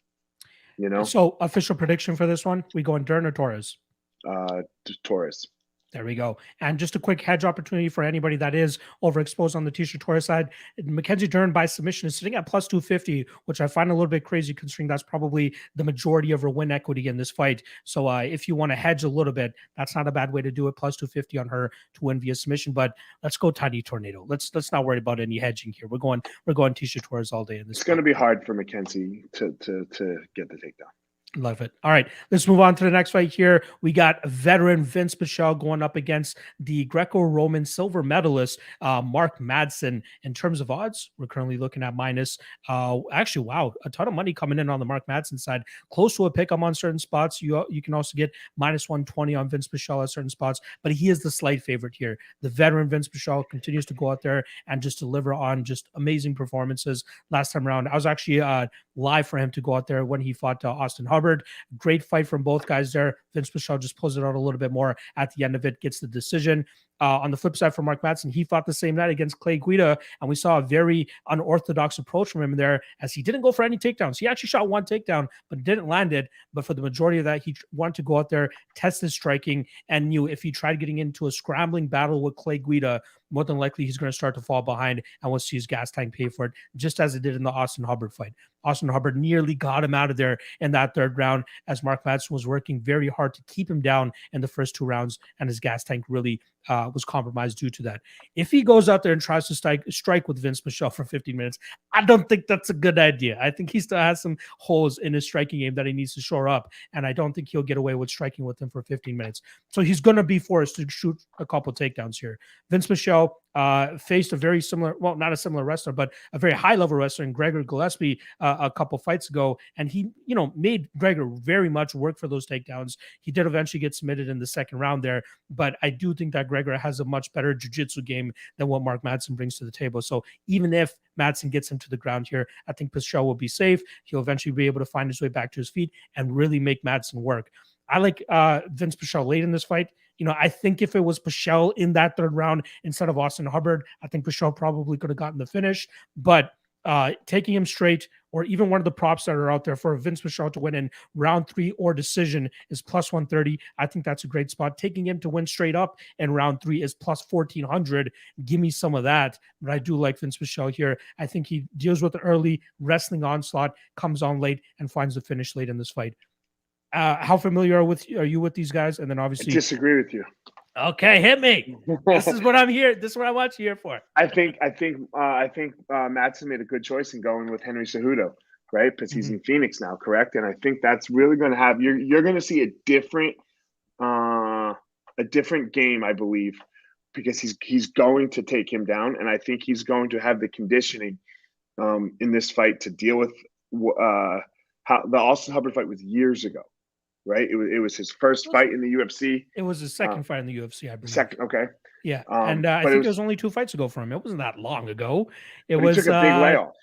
A: So official prediction for this one, we going Dern or Torres?
B: Torres.
A: There we go. And just a quick hedge opportunity for anybody that is overexposed on the Tisha Torres side. Mackenzie Dern by submission is sitting at plus 250, which I find a little bit crazy considering that's probably the majority of her win equity in this fight. So if you want to hedge a little bit, that's not a bad way to do it. Plus 250 on her to win via submission. But let's go Tiny Tornado. Let's not worry about any hedging here. We're going Tisha Torres all day in this.
B: It's going to be hard for Mackenzie to get the takedown.
A: Love it. All right, let's move on to the next fight here. We got veteran Vince Pichel going up against the Greco-Roman silver medalist, Mark Madsen. In terms of odds, we're currently looking at minus, actually, wow, a ton of money coming in on the Mark Madsen side. Close to a pick 'em on certain spots. You can also get minus 120 on Vince Pichel at certain spots, but he is the slight favorite here. The veteran Vince Pichel continues to go out there and just deliver on just amazing performances. Last time around, I was actually live for him to go out there when he fought Austin Hubbard. Great fight from both guys there. Vince Pichel just pulls it out a little bit more at the end of it, gets the decision. On the flip side for Mark Madsen, he fought the same night against Clay Guida, and we saw a very unorthodox approach from him there as he didn't go for any takedowns. He actually shot one takedown, but didn't land it. But for the majority of that, he wanted to go out there, test his striking, and knew if he tried getting into a scrambling battle with Clay Guida, more than likely he's going to start to fall behind and we'll see his gas tank pay for it, just as it did in the Austin Hubbard fight. Austin Hubbard nearly got him out of there in that third round as Mark Madsen was working very hard to keep him down in the first 2 rounds, and his gas tank really was compromised due to that. If he goes out there and tries to strike with Vince Pichel for 15 minutes, I don't think that's a good idea. I think he still has some holes in his striking game that he needs to shore up, and I don't think he'll get away with striking with him for 15 minutes. So he's going to be forced to shoot a couple takedowns here. Vince Pichel faced a very similar, well, not a similar wrestler, but a very high-level wrestler in Gregor Gillespie a couple fights ago, and he, made Gregor very much work for those takedowns. He did eventually get submitted in the second round there, but I do think that Gregor has a much better jiu-jitsu game than what Mark Madsen brings to the table. So even if Madsen gets him to the ground here, I think Pichel will be safe. He'll eventually be able to find his way back to his feet and really make Madsen work. I like Vince Pichel late in this fight. I think if it was Pichel in that third round instead of Austin Hubbard, I think Pichel probably could have gotten the finish. But taking him straight, or even one of the props that are out there for Vince Pichel to win in round 3 or decision is plus 130. I think that's a great spot. Taking him to win straight up in round 3 is plus 1400. Give me some of that. But I do like Vince Pichel here. I think he deals with the early wrestling onslaught, comes on late, and finds the finish late in this fight. How familiar are you with these guys? And then obviously,
B: I disagree with you.
A: Okay, hit me. This is what I'm here. This is what I want you here for.
B: I think Madsen made a good choice in going with Henry Cejudo, right? Because he's in Phoenix now, correct? And I think that's really going to have you're going to see a different game, I believe, because he's going to take him down, and I think he's going to have the conditioning in this fight to deal with how the Austin Hubbard fight was years ago. Right, it was his first fight in the UFC.
A: It was his second fight in the UFC, I believe.
B: Second, okay,
A: yeah, and I think it was only 2 fights ago for him. It wasn't that long ago. It was
B: he took a big layoff.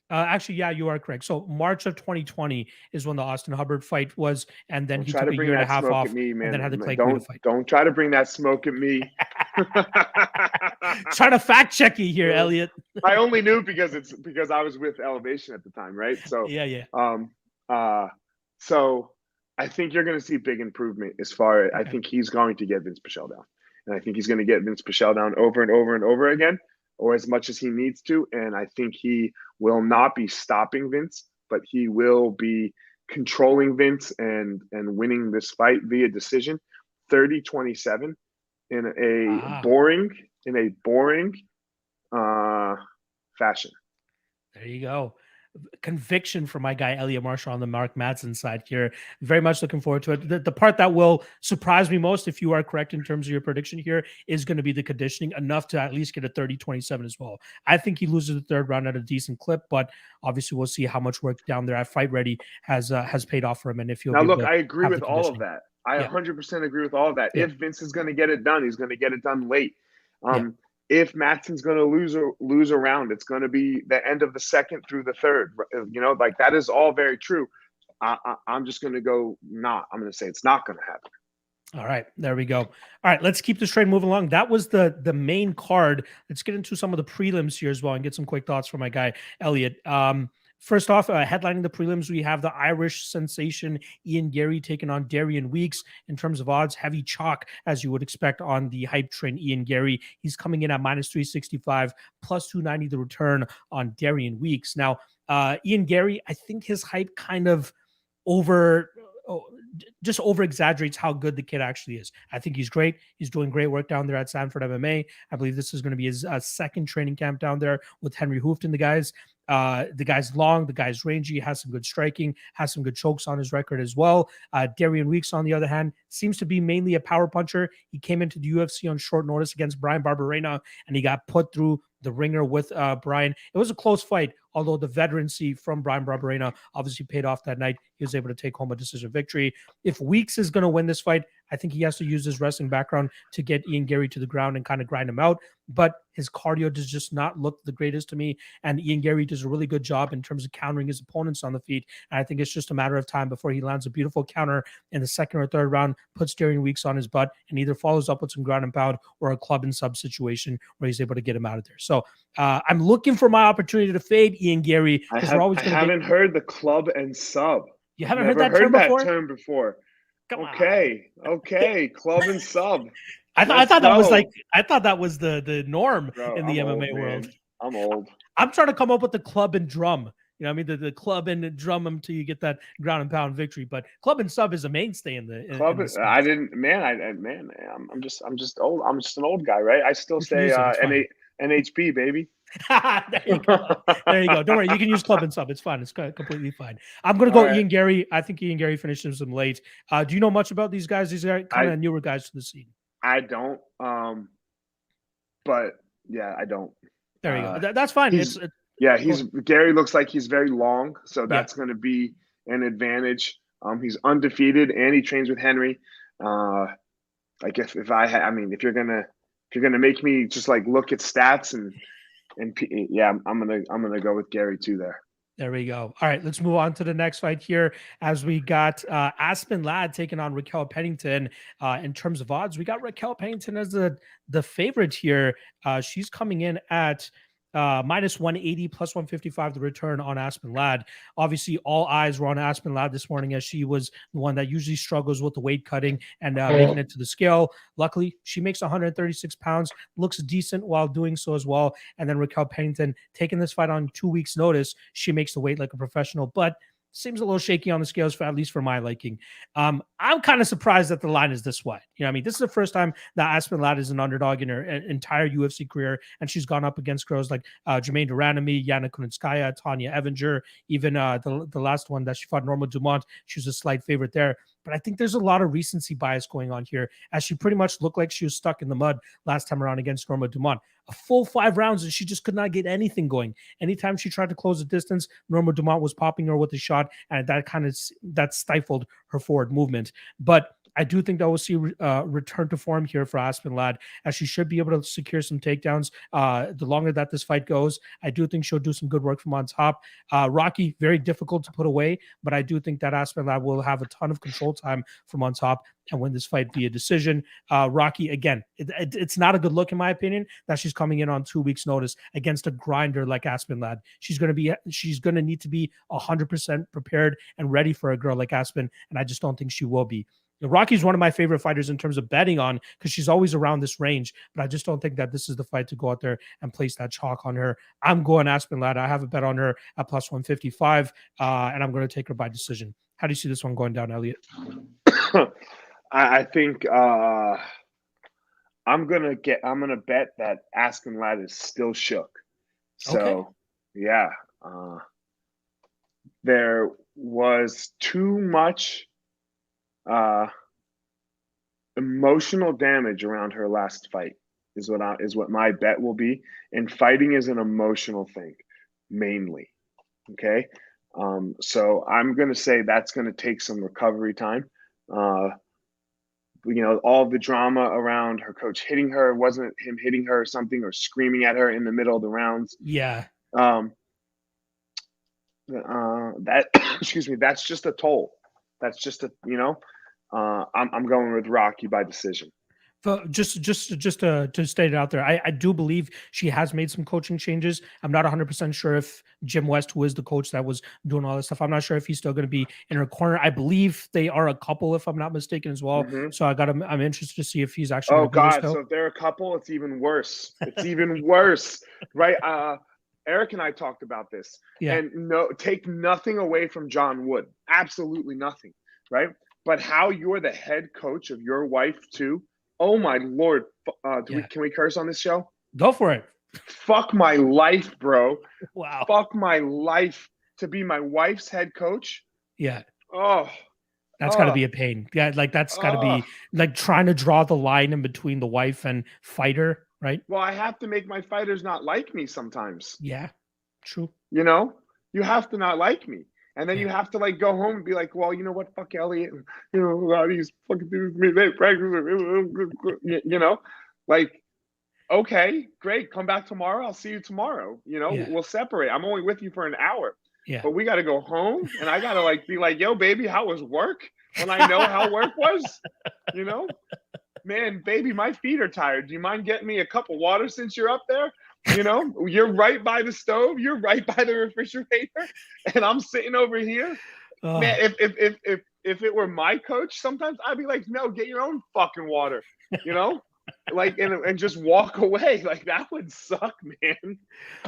A: Actually, yeah, you are correct. So March of 2020 is when the Austin Hubbard fight was, and then he took a year and a half off, and then had the Clay Guida fight.
B: Don't try to bring that smoke at me.
A: Trying to fact check you here, Eliot.
B: I only knew because I was with Elevation at the time, right? So
A: yeah.
B: So I think you're going to see big improvement as far as I think he's going to get Vince Pichel down. And I think he's going to get Vince Pichel down over and over and over again, or as much as he needs to. And I think he will not be stopping Vince, but he will be controlling Vince and winning this fight via decision, 30-27 in a boring fashion.
A: There you go. Conviction for my guy Eliot Marshall on the Mark Madsen side here. Very much looking forward to it. The part that will surprise me most, if you are correct in terms of your prediction here, is going to be the conditioning, enough to at least get a 30-27 as well. I think he loses the third round at a decent clip, but obviously we'll see how much work down there at Fight Ready has paid off for him. And if you
B: now look, I agree with all of that. I 100% agree with all of that. If Vince is going to get it done, he's going to get it done late. If Madsen's going to lose a round, it's going to be the end of the second through the third. Like that is all very true. I'm just going to go not. I'm going to say it's not going to happen.
A: All right, there we go. All right, let's keep this train moving along. That was the main card. Let's get into some of the prelims here as well and get some quick thoughts from my guy Eliot. First off, headlining the prelims, we have the Irish sensation Ian Garry taking on Darian Weeks. In terms of odds, heavy chalk, as you would expect on the hype train Ian Garry. He's coming in at minus 365, plus 290 the return on Darian Weeks. Now, Ian Garry, I think his hype kind of just over exaggerates how good the kid actually is. I think he's great. He's doing great work down there at Sanford MMA. I believe this is going to be his second training camp down there with Henry Hooft and the guys. The guy's long, the guy's rangy, has some good striking, has some good chokes on his record as well. Darian Weeks, on the other hand, seems to be mainly a power puncher. He came into the UFC on short notice against Brian Barberena, and he got put through the ringer with Brian. It was a close fight, although the veterancy from Brian Barberena obviously paid off that night. He was able to take home a decision victory. If Weeks is going to win this fight, I think he has to use his wrestling background to get Ian Garry to the ground and kind of grind him out. But his cardio does just not look the greatest to me. And Ian Garry does a really good job in terms of countering his opponents on the feet. And I think it's just a matter of time before he lands a beautiful counter in the second or third round, puts Darian Weeks on his butt, and either follows up with some ground and pound or a club and sub situation where he's able to get him out of there. So I'm looking for my opportunity to fade Ian Garry.
B: I haven't heard the club and sub.
A: You haven't heard that term
B: before? Okay, club and sub.
A: I thought that was the norm in the MMA world.
B: I'm old.
A: I'm trying to come up with the club and drum. You know what I mean? The club and drum until you get that ground and pound victory. But club and sub is a mainstay in the club.
B: I'm just old. I'm just an old guy, right? I still say NHP, baby.
A: There you go. Don't worry. You can use club and sub. It's fine. It's completely fine. I'm going to go Ian Garry. I think Ian Garry finishes them late. Do you know much about these guys? These are kind of newer guys to the scene.
B: I don't. But yeah, I don't.
A: There you go. That's fine.
B: Garry looks like he's very long, so that's going to be an advantage. He's undefeated and he trains with Henry. Like if you're gonna make me just like look at stats and I'm gonna go with Garry too there.
A: There we go. All right, let's move on to the next fight here as we got Aspen Ladd taking on Raquel Pennington. In terms of odds, we got Raquel Pennington as the favorite here. She's coming in at minus 180, plus 155 the return on Aspen Ladd. Obviously, all eyes were on Aspen Ladd this morning as she was the one that usually struggles with the weight cutting and making it to the scale. Luckily, she makes 136 pounds, looks decent while doing so as well. And then Raquel Pennington taking this fight on 2 weeks' notice. She makes the weight like a professional, but seems a little shaky on the scales, for at least for my liking. I'm kind of surprised that the line is this wide. You know what I mean? This is the first time that Aspen Ladd is an underdog in her entire UFC career, and she's gone up against girls like Jermaine Duranami, Yana Kunitskaya, Tanya Evinger, even the last one that she fought, Norma Dumont. She was a slight favorite there. But I think there's a lot of recency bias going on here, as she pretty much looked like she was stuck in the mud last time around against Norma Dumont. A full 5 rounds, and she just could not get anything going. Anytime she tried to close the distance, Norma Dumont was popping her with a shot, and that stifled her forward movement. But I do think that we'll see return to form here for Aspen Ladd, as she should be able to secure some takedowns. The longer that this fight goes, I do think she'll do some good work from on top. Rocky, very difficult to put away, but I do think that Aspen Ladd will have a ton of control time from on top and win this fight via decision. Rocky, again, it's not a good look in my opinion that she's coming in on 2 weeks' notice against a grinder like Aspen Ladd. She's going to need to be 100% prepared and ready for a girl like Aspen, and I just don't think she will be. Rocky's one of my favorite fighters in terms of betting on, because she's always around this range, but I just don't think that this is the fight to go out there and place that chalk on her. I'm going Aspen Ladd. I have a bet on her at plus 155, and I'm going to take her by decision. How do you see this one going down, Eliot?
B: I think I'm gonna bet that Aspen Ladd is still shook. So yeah, there was too much emotional damage around her last fight is what my bet will be. And fighting is an emotional thing mainly. Okay. So I'm going to say that's going to take some recovery time. All the drama around her coach hitting her, wasn't him hitting her or something, or screaming at her in the middle of the rounds.
A: Yeah.
B: Excuse me, that's just a toll. That's just I'm going with Rocky by decision.
A: Just to state it out there, I do believe she has made some coaching changes. I'm not 100% sure if Jim West, who is the coach that was doing all this stuff, I'm not sure if he's still going to be in her corner. I believe they are a couple, if I'm not mistaken, as well.
B: Mm-hmm.
A: So I'm interested to see if he's actually.
B: Oh God! So if they're a couple, it's even worse. It's even worse, right? Eric and I talked about this, and take nothing away from John Wood, absolutely nothing, right? But how you're the head coach of your wife too. Oh my Lord! Can we curse on this show?
A: Go for it.
B: Fuck my life, bro.
A: Wow.
B: Fuck my life to be my wife's head coach.
A: Yeah.
B: Oh.
A: That's got to be a pain. Yeah, like that's got to be like trying to draw the line in between the wife and fighter, right?
B: Well, I have to make my fighters not like me sometimes.
A: Yeah, true.
B: You know, you have to not like me. And then you have to like go home and be like, well, you know what? Fuck Eliot. You know, a lot of these fucking dudes, they practice. You know, like, okay, great. Come back tomorrow. I'll see you tomorrow. You know, we'll separate. I'm only with you for an hour. Yeah. But we got to go home and I got to like be like, yo, baby, how was work? When I know how work was, you know, man, baby, my feet are tired. Do you mind getting me a cup of water since you're up there? You know, you're right by the stove. You're right by the refrigerator. And I'm sitting over here. Man, if it were my coach, sometimes I'd be like, no, get your own fucking water, you know? Like and just walk away. Like that would suck, man.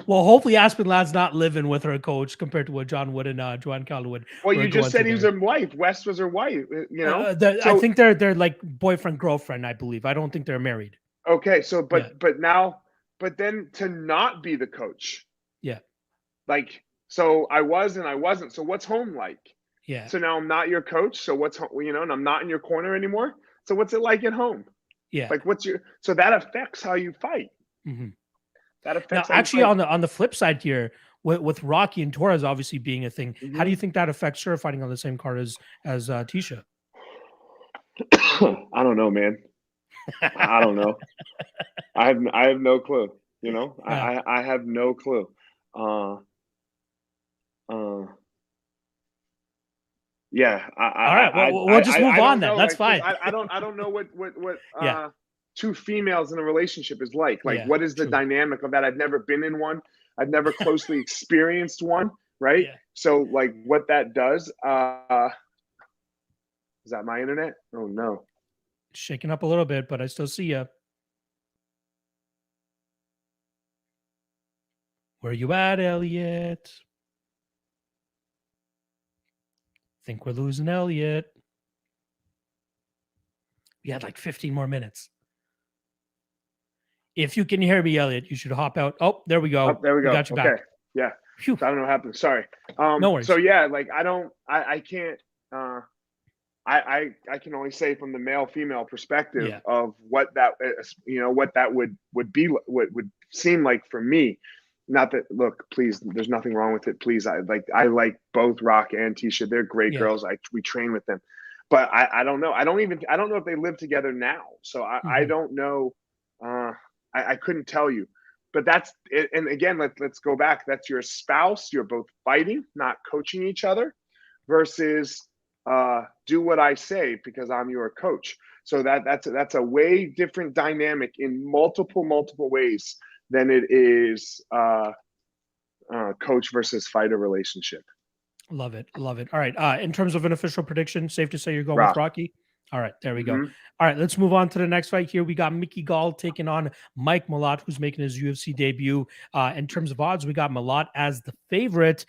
A: Well, hopefully Aspen Ladd's not living with her coach compared to what John Wood and Joanne Calderwood.
B: Well, you just said he was her wife. West was her wife. You know,
A: I think they're like boyfriend girlfriend. I believe. I don't think they're married.
B: Okay, so but then to not be the coach.
A: Yeah.
B: Like so, I was and I wasn't. So what's home like?
A: Yeah.
B: So now I'm not your coach. So what's and I'm not in your corner anymore. So what's it like at home?
A: Yeah.
B: Like so that affects how you fight.
A: Mm-hmm.
B: That affects
A: now, actually on the flip side here, with Rocky and Torres obviously being a thing, how do you think that affects her fighting on the same card as Tisha?
B: I don't know, man. I don't know. I have no clue. You know, I have no clue. Yeah.
A: All right. We'll just move on then. That's fine.
B: I don't know what two females in a relationship is like. Like, what is the dynamic of that? I've never been in one. I've never closely experienced one. Right. Yeah. So, like, what that does. Is that my internet? Oh no.
A: Shaking up a little bit, but I still see you. Where you at, Eliot? Think we're losing Eliot. We had like 15 more minutes. If you can hear me, Eliot, you should hop out. Oh, there we go.
B: Oh, there we go.
A: Got you back.
B: Yeah. Phew. I don't know what happened. Sorry.
A: No worries.
B: So yeah, like I can't. I can only say from the male-female perspective of what that would be, what would seem like for me. Not that, look, please, there's nothing wrong with it. Please, I like both Rock and Tisha. They're great girls. We train with them, but I don't know. I don't know if they live together now. So I don't know. I couldn't tell you. But that's it. And again, let's go back. That's your spouse. You're both fighting, not coaching each other, versus do what I say because I'm your coach. So that's a way different dynamic in multiple ways than it is coach versus fighter relationship.
A: Love it. All right. In terms of an official prediction, safe to say you're going with Rocky. All right, there we go. All right, let's move on to the next fight here. We got Mickey Gall taking on Mike Malott, who's making his UFC debut. In terms of odds, we got Malott as the favorite.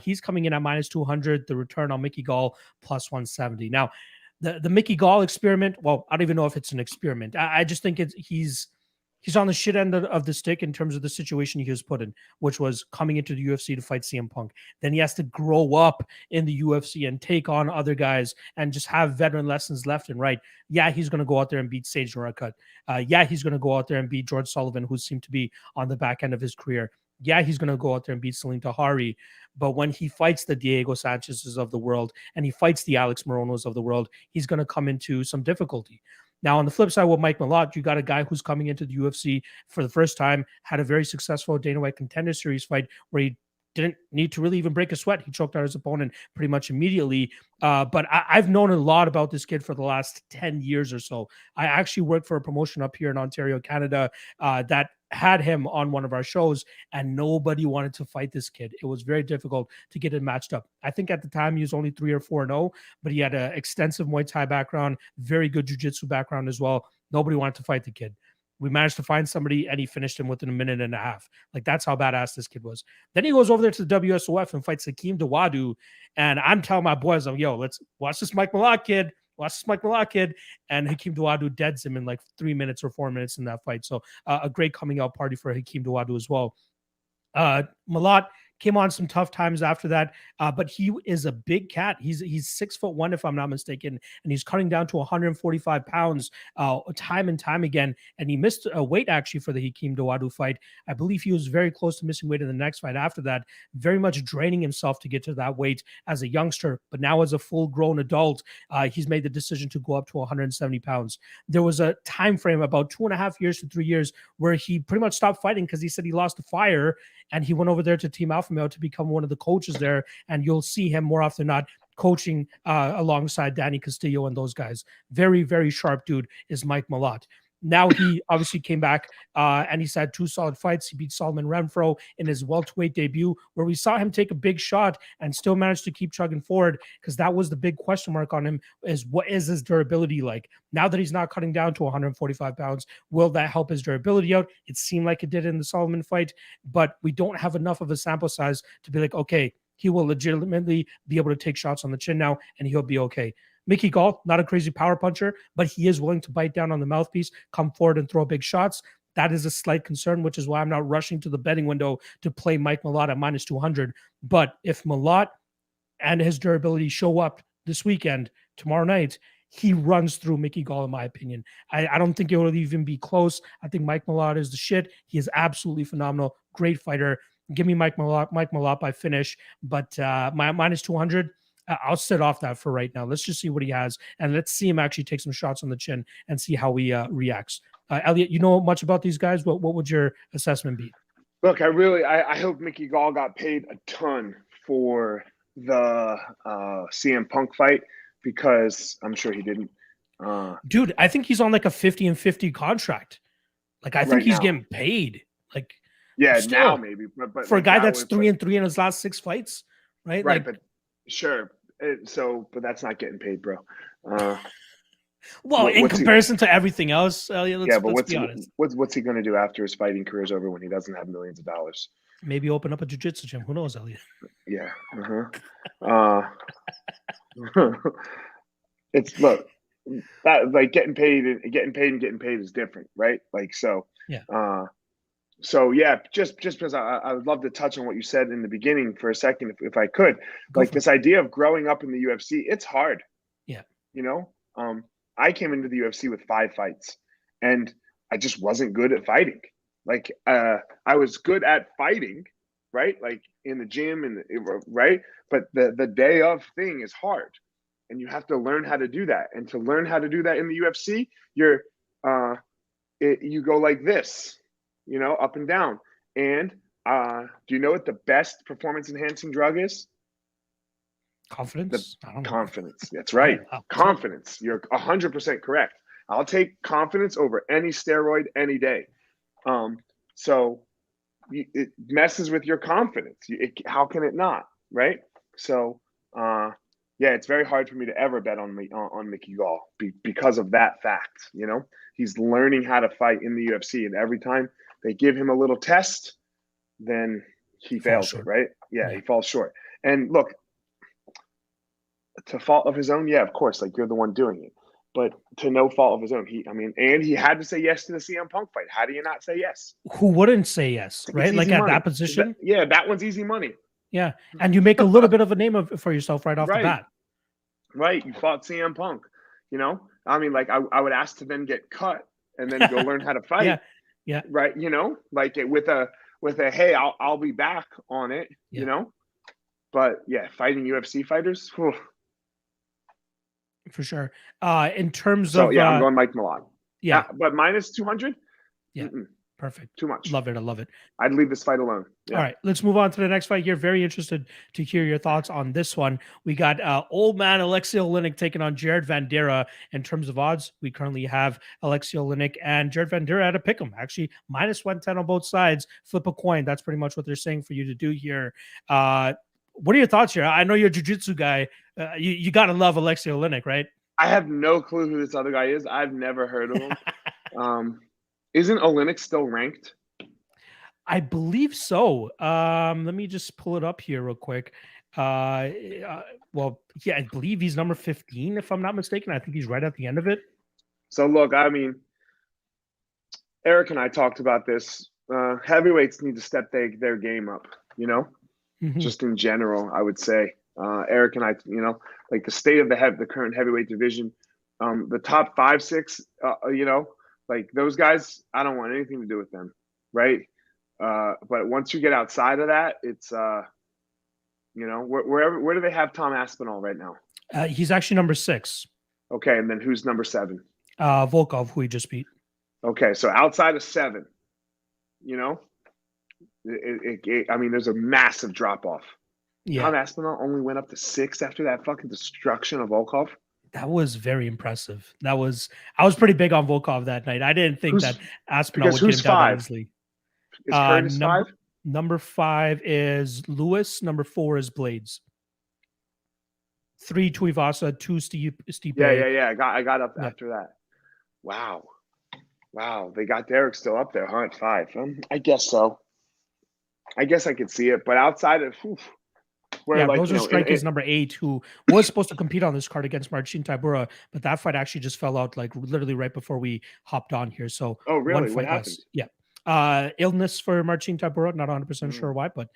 A: He's coming in at -200. The return on Mickey Gall +170. Now, the Mickey Gall experiment, well, I don't even know if it's an experiment. I just think he's on the shit end of the stick in terms of the situation he was put in, which was coming into the UFC to fight CM Punk. Then he has to grow up in the UFC and take on other guys and just have veteran lessons left and right. Yeah, he's going to go out there and beat Sage Northcutt. Yeah, he's going to go out there and beat George Sullivan, who seemed to be on the back end of his career. Yeah, he's going to go out there and beat Salim Tahari. But when he fights the Diego Sanchez's of the world and he fights the Alex Moronos of the world, he's going to come into some difficulty. Now, on the flip side with Mike Malott, you got a guy who's coming into the UFC for the first time, had a very successful Dana White Contender Series fight where he didn't need to really even break a sweat. He choked out his opponent pretty much immediately. But I've known a lot about this kid for the last 10 years or so. I actually worked for a promotion up here in Ontario, Canada, that had him on one of our shows, and nobody wanted to fight this kid. It was very difficult to get him matched up. I think at the time he was only 3 or 4-0, but he had an extensive Muay Thai background, very good jiu-jitsu background as well. Nobody wanted to fight the kid. We managed to find somebody, and he finished him within a minute and a half. Like, that's how badass this kid was. Then he goes over there to the WSOF and fights Hakeem Dawodu. And I'm telling my boys, yo, let's watch this Mike Malott kid. Watch this Mike Malott kid. And Hakeem Dawodu deads him in like 3 minutes or 4 minutes in that fight. So a great coming out party for Hakeem Dawodu as well. Malott came on some tough times after that, but he is a big cat. He's 6'1", if I'm not mistaken, and he's cutting down to 145 pounds time and time again. And he missed a weight actually for the Hakeem Dawodu fight. I believe he was very close to missing weight in the next fight after that, very much draining himself to get to that weight as a youngster. But now as a full-grown adult, he's made the decision to go up to 170 pounds. There was a time frame about 2.5 years to 3 years where he pretty much stopped fighting because he said he lost the fire, and he went over there to Team Alpha Male to become one of the coaches there. And you'll see him more often than not coaching alongside Danny Castillo and those guys. Very, very sharp dude is Mike Malott. Now he obviously came back and he's had 2 solid fights. He beat Solomon Renfro in his welterweight debut, where we saw him take a big shot and still managed to keep chugging forward, because that was the big question mark on him, is what is his durability like? Now that he's not cutting down to 145 pounds, will that help his durability out? It seemed like it did in the Solomon fight, but we don't have enough of a sample size to be like, okay, he will legitimately be able to take shots on the chin now and he'll be okay. Mickey Gall, not a crazy power puncher, but he is willing to bite down on the mouthpiece, come forward and throw big shots. That is a slight concern, which is why I'm not rushing to the betting window to play Mike Malott at minus 200. But if Malott and his durability show up this weekend, tomorrow night, he runs through Mickey Gall, in my opinion. I don't think it will even be close. I think Mike Malott is the shit. He is absolutely phenomenal. Great fighter. Give me Mike Malott by finish. But my minus 200, I'll sit off that for right now. Let's just see what he has, and let's see him actually take some shots on the chin and see how he reacts. Eliot, you know much about these guys. What would your assessment be?
B: Look, I hope Mickey Gall got paid a ton for the CM Punk fight, because I'm sure he didn't.
A: Dude, I think he's on like a 50-50 contract. Like, I think he's getting paid. Like,
B: yeah,
A: still,
B: now maybe, but
A: for a guy that's 3-3 in his last 6 fights, right?
B: Right,
A: like,
B: but sure. But that's not getting paid, bro.
A: Well, in comparison to everything else, let's be honest.
B: What's he going to do after his fighting career's over when he doesn't have millions of dollars?
A: Maybe open up a jiu-jitsu gym. Who knows, Eliot?
B: Yeah. It's look, that like getting paid is different, right? Like, so
A: yeah.
B: So yeah, just because I would love to touch on what you said in the beginning for a second, if I could. Like, this idea of growing up in the UFC, it's hard.
A: Yeah.
B: You know, I came into the UFC with 5 fights, and I just wasn't good at fighting. Like, I was good at fighting, right? Like in the gym right. But the day of thing is hard, and you have to learn how to do that. And to learn how to do that in the UFC, you go like this. You know, up and down. And do you know what the best performance enhancing drug is?
A: Confidence.
B: Confidence. That's right. Confidence. You're 100% correct. I'll take confidence over any steroid any day. So it messes with your confidence. How can it not? Right. So yeah, it's very hard for me to ever bet on Mickey Gall because of that fact. You know, he's learning how to fight in the UFC, and every time they give him a little test, then he fails it, right? Yeah, he falls short. And look, to fault of his own, yeah, of course, like, you're the one doing it. But to no fault of his own, and he had to say yes to the CM Punk fight. How do you not say yes?
A: Who wouldn't say yes, right? Like, at that position?
B: That one's easy money.
A: Yeah, and you make a little bit of a name for yourself right off the bat. Right,
B: you fought CM Punk. You know, I mean, like, I would ask to then get cut and then go learn how to fight.
A: Yeah.
B: Right. You know, like with a hey, I'll be back on it. Yeah. You know, but yeah, fighting UFC fighters. Whew.
A: For sure. In terms of
B: I'm going Mike Malott.
A: Yeah,
B: but minus 200.
A: Yeah. Perfect.
B: Too much.
A: Love it. I love it.
B: I'd leave this fight alone. Yeah.
A: All right, let's move on to the next fight here. Very interested to hear your thoughts on this one. We got old man Alexei Oleinik taking on Jared Vanderaa. In terms of odds, we currently have Alexei Oleinik and Jared Vanderaa at a pick 'em. Actually, -110 on both sides. Flip a coin. That's pretty much what they're saying for you to do here. What are your thoughts here? I know you're a jiu-jitsu guy. You got to love Alexei Oleinik, right?
B: I have no clue who this other guy is. I've never heard of him. Isn't Oleinik still ranked?
A: I believe so. Let me just pull it up here real quick. Well, yeah, I believe he's number 15, if I'm not mistaken. I think he's right at the end of it.
B: So look, I mean, Eric and I talked about this. Heavyweights need to step their game up, just in general, I would say. Eric and I, like the state of the current heavyweight division, the top 5, 6, like those guys, I don't want anything to do with them, right? But once you get outside of that, it's where do they have Tom Aspinall right now?
A: He's actually number 6.
B: Okay, and then who's number 7?
A: Volkov, who he just beat.
B: Okay, so outside of 7, I mean, there's a massive drop off. Yeah. Tom Aspinall only went up to 6 after that fucking destruction of Volkov.
A: That was very impressive. I was pretty big on Volkov that night. I didn't think that Aspinall would get him down that easily.
B: Is Curtis 5?
A: Number 5 is Lewis. Number 4 is Blades. 3 Tuivasa, 2 Stipe.
B: Yeah. I got up after that. Wow. They got Derek still up there, huh? At 5. I guess so. I guess I could see it, but outside of
A: those are strikers number 8, who was supposed to compete on this card against Marcin Tybura, but that fight actually just fell out like literally right before we hopped on here. So
B: really? What happened?
A: Illness for Marcin Tybura. Not 100% sure why, but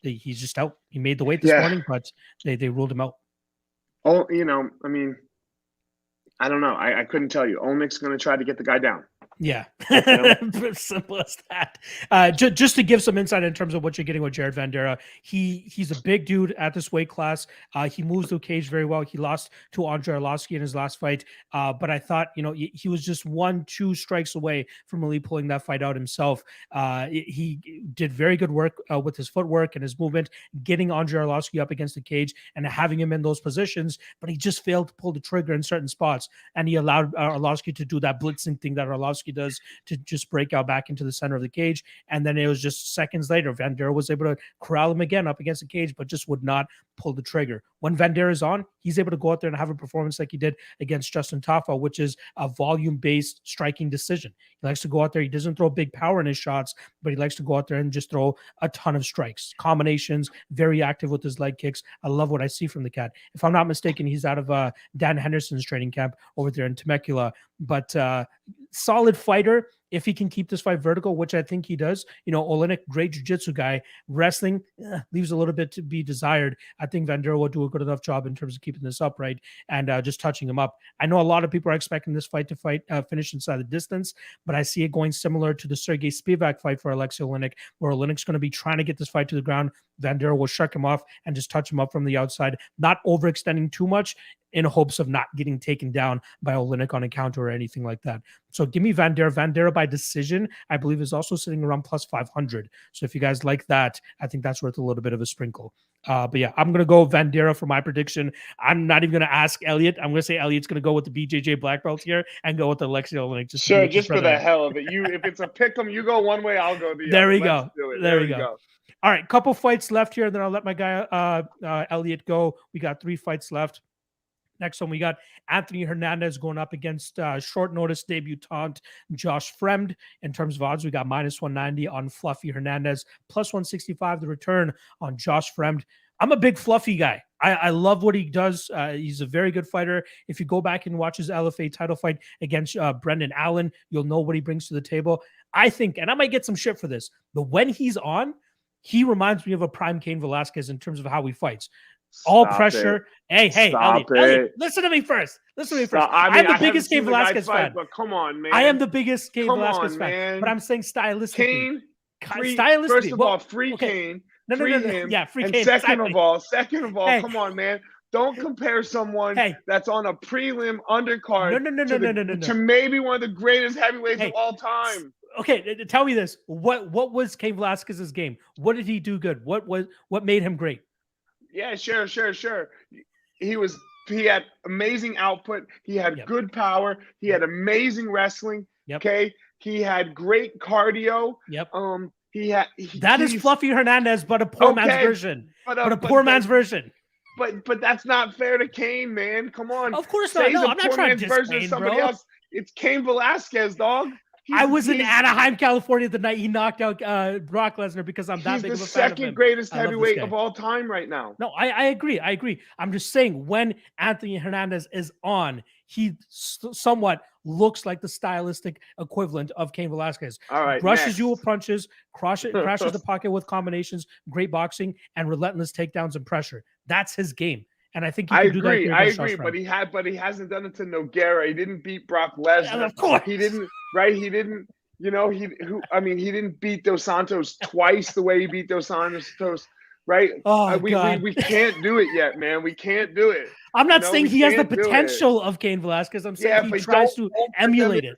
A: he's just out. He made the weight this morning, but they ruled him out.
B: Oh, I mean, I don't know. I couldn't tell you. Olnik's going to try to get the guy down.
A: Yeah, simple as that. Just to give some insight in terms of what you're getting with Jared Vanderaa, he's a big dude at this weight class. He moves the cage very well. He lost to Andre Arlovski in his last fight, but I thought he was just 1-2 strikes away from really pulling that fight out himself. He did very good work with his footwork and his movement, getting Andre Arlovski up against the cage and having him in those positions, but he just failed to pull the trigger in certain spots, and he allowed Arlovski to do that blitzing thing that Arlovski does to just break out back into the center of the cage. And then it was just seconds later, Vanderaa was able to corral him again up against the cage, but just would not pull the trigger. When Vanderaa is on, he's able to go out there and have a performance like he did against Justin Tafa, which is a volume-based striking decision. He likes to go out there. He doesn't throw big power in his shots, but he likes to go out there and just throw a ton of strikes, combinations, very active with his leg kicks. I love what I see from the cat. If I'm not mistaken, he's out of Dan Henderson's training camp over there in Temecula, but solid fighter. If he can keep this fight vertical, which I think he does, Oleinik, great jiu-jitsu guy. Wrestling leaves a little bit to be desired. I think Vanderaa will do a good enough job in terms of keeping this upright and just touching him up. I know a lot of people are expecting this fight to finish inside the distance, but I see it going similar to the Sergey Spivak fight for Alexei Oleinik, where Oleinik's going to be trying to get this fight to the ground. Vanderaa will shuck him off and just touch him up from the outside, not overextending too much, in hopes of not getting taken down by Oleinik on a counter or anything like that. So give me Vanderaa. Vanderaa by decision, I believe, is also sitting around plus 500. So if you guys like that, I think that's worth a little bit of a sprinkle. But yeah, I'm going to go Vanderaa for my prediction. I'm not even going to ask Eliot. I'm going to say Eliot's going to go with the BJJ black belt here and go with the Alexei Oleinik.
B: Just for the hell of it. If it's a pick 'em, you go one way, I'll go the other.
A: There we go. There we go. All right, couple fights left here, then I'll let my guy Eliot go. We got 3 fights left. Next one, we got Anthony Hernandez going up against short notice debutant Josh Fremd. In terms of odds, we got -190 on Fluffy Hernandez, plus 165 the return on Josh Fremd. I'm a big Fluffy guy. I love what he does. He's a very good fighter. If you go back and watch his LFA title fight against Brendan Allen, you'll know what he brings to the table. I think, and I might get some shit for this, but when he's on, he reminds me of a prime Cain Velasquez in terms of how he fights. All pressure. Hey, Eliot, listen to me first. I'm the biggest Cain Velasquez fan.
B: But come on, man.
A: I am the biggest Cain Velasquez fan. But I'm saying stylistically.
B: Stylistically. First of all, free Cain.
A: No.
B: Him.
A: Yeah, free
B: and
A: Cain.
B: Second of all, come on, man. Don't compare someone that's on a prelim undercard to maybe one of the greatest heavyweights of all time.
A: Okay, tell me this. What was Cain Velasquez's game? What did he do good? What made him great?
B: Yeah, sure. He had amazing output. He had good power. He had amazing wrestling. Okay. He had great cardio.
A: That is Fluffy Hernandez, but a poor man's version. But a poor man's version.
B: But that's not fair to Cain, man. Come on.
A: Of course not. No, I'm not trying to diss Cain,
B: somebody else. It's Cain Velasquez, dog.
A: I was in Anaheim, California the night he knocked out Brock Lesnar because I'm that big of a fan of him.
B: He's the second greatest heavyweight of all time right now.
A: No, I agree. I'm just saying when Anthony Hernandez is on, he somewhat looks like the stylistic equivalent of Cain Velasquez.
B: All right,
A: brushes you with punches, crashes the pocket with combinations, great boxing, and relentless takedowns and pressure. That's his game. And I think he can do that.
B: I agree, but he hasn't done it to Nogueira. He didn't beat Brock Lesnar.
A: Yeah, of course.
B: He didn't, right? He didn't, he didn't beat Dos Santos twice the way he beat Dos Santos, right?
A: Oh,
B: we can't do it yet, man. We can't do it.
A: I'm not saying he has the potential of Cain Velasquez. I'm saying he tries to emulate it.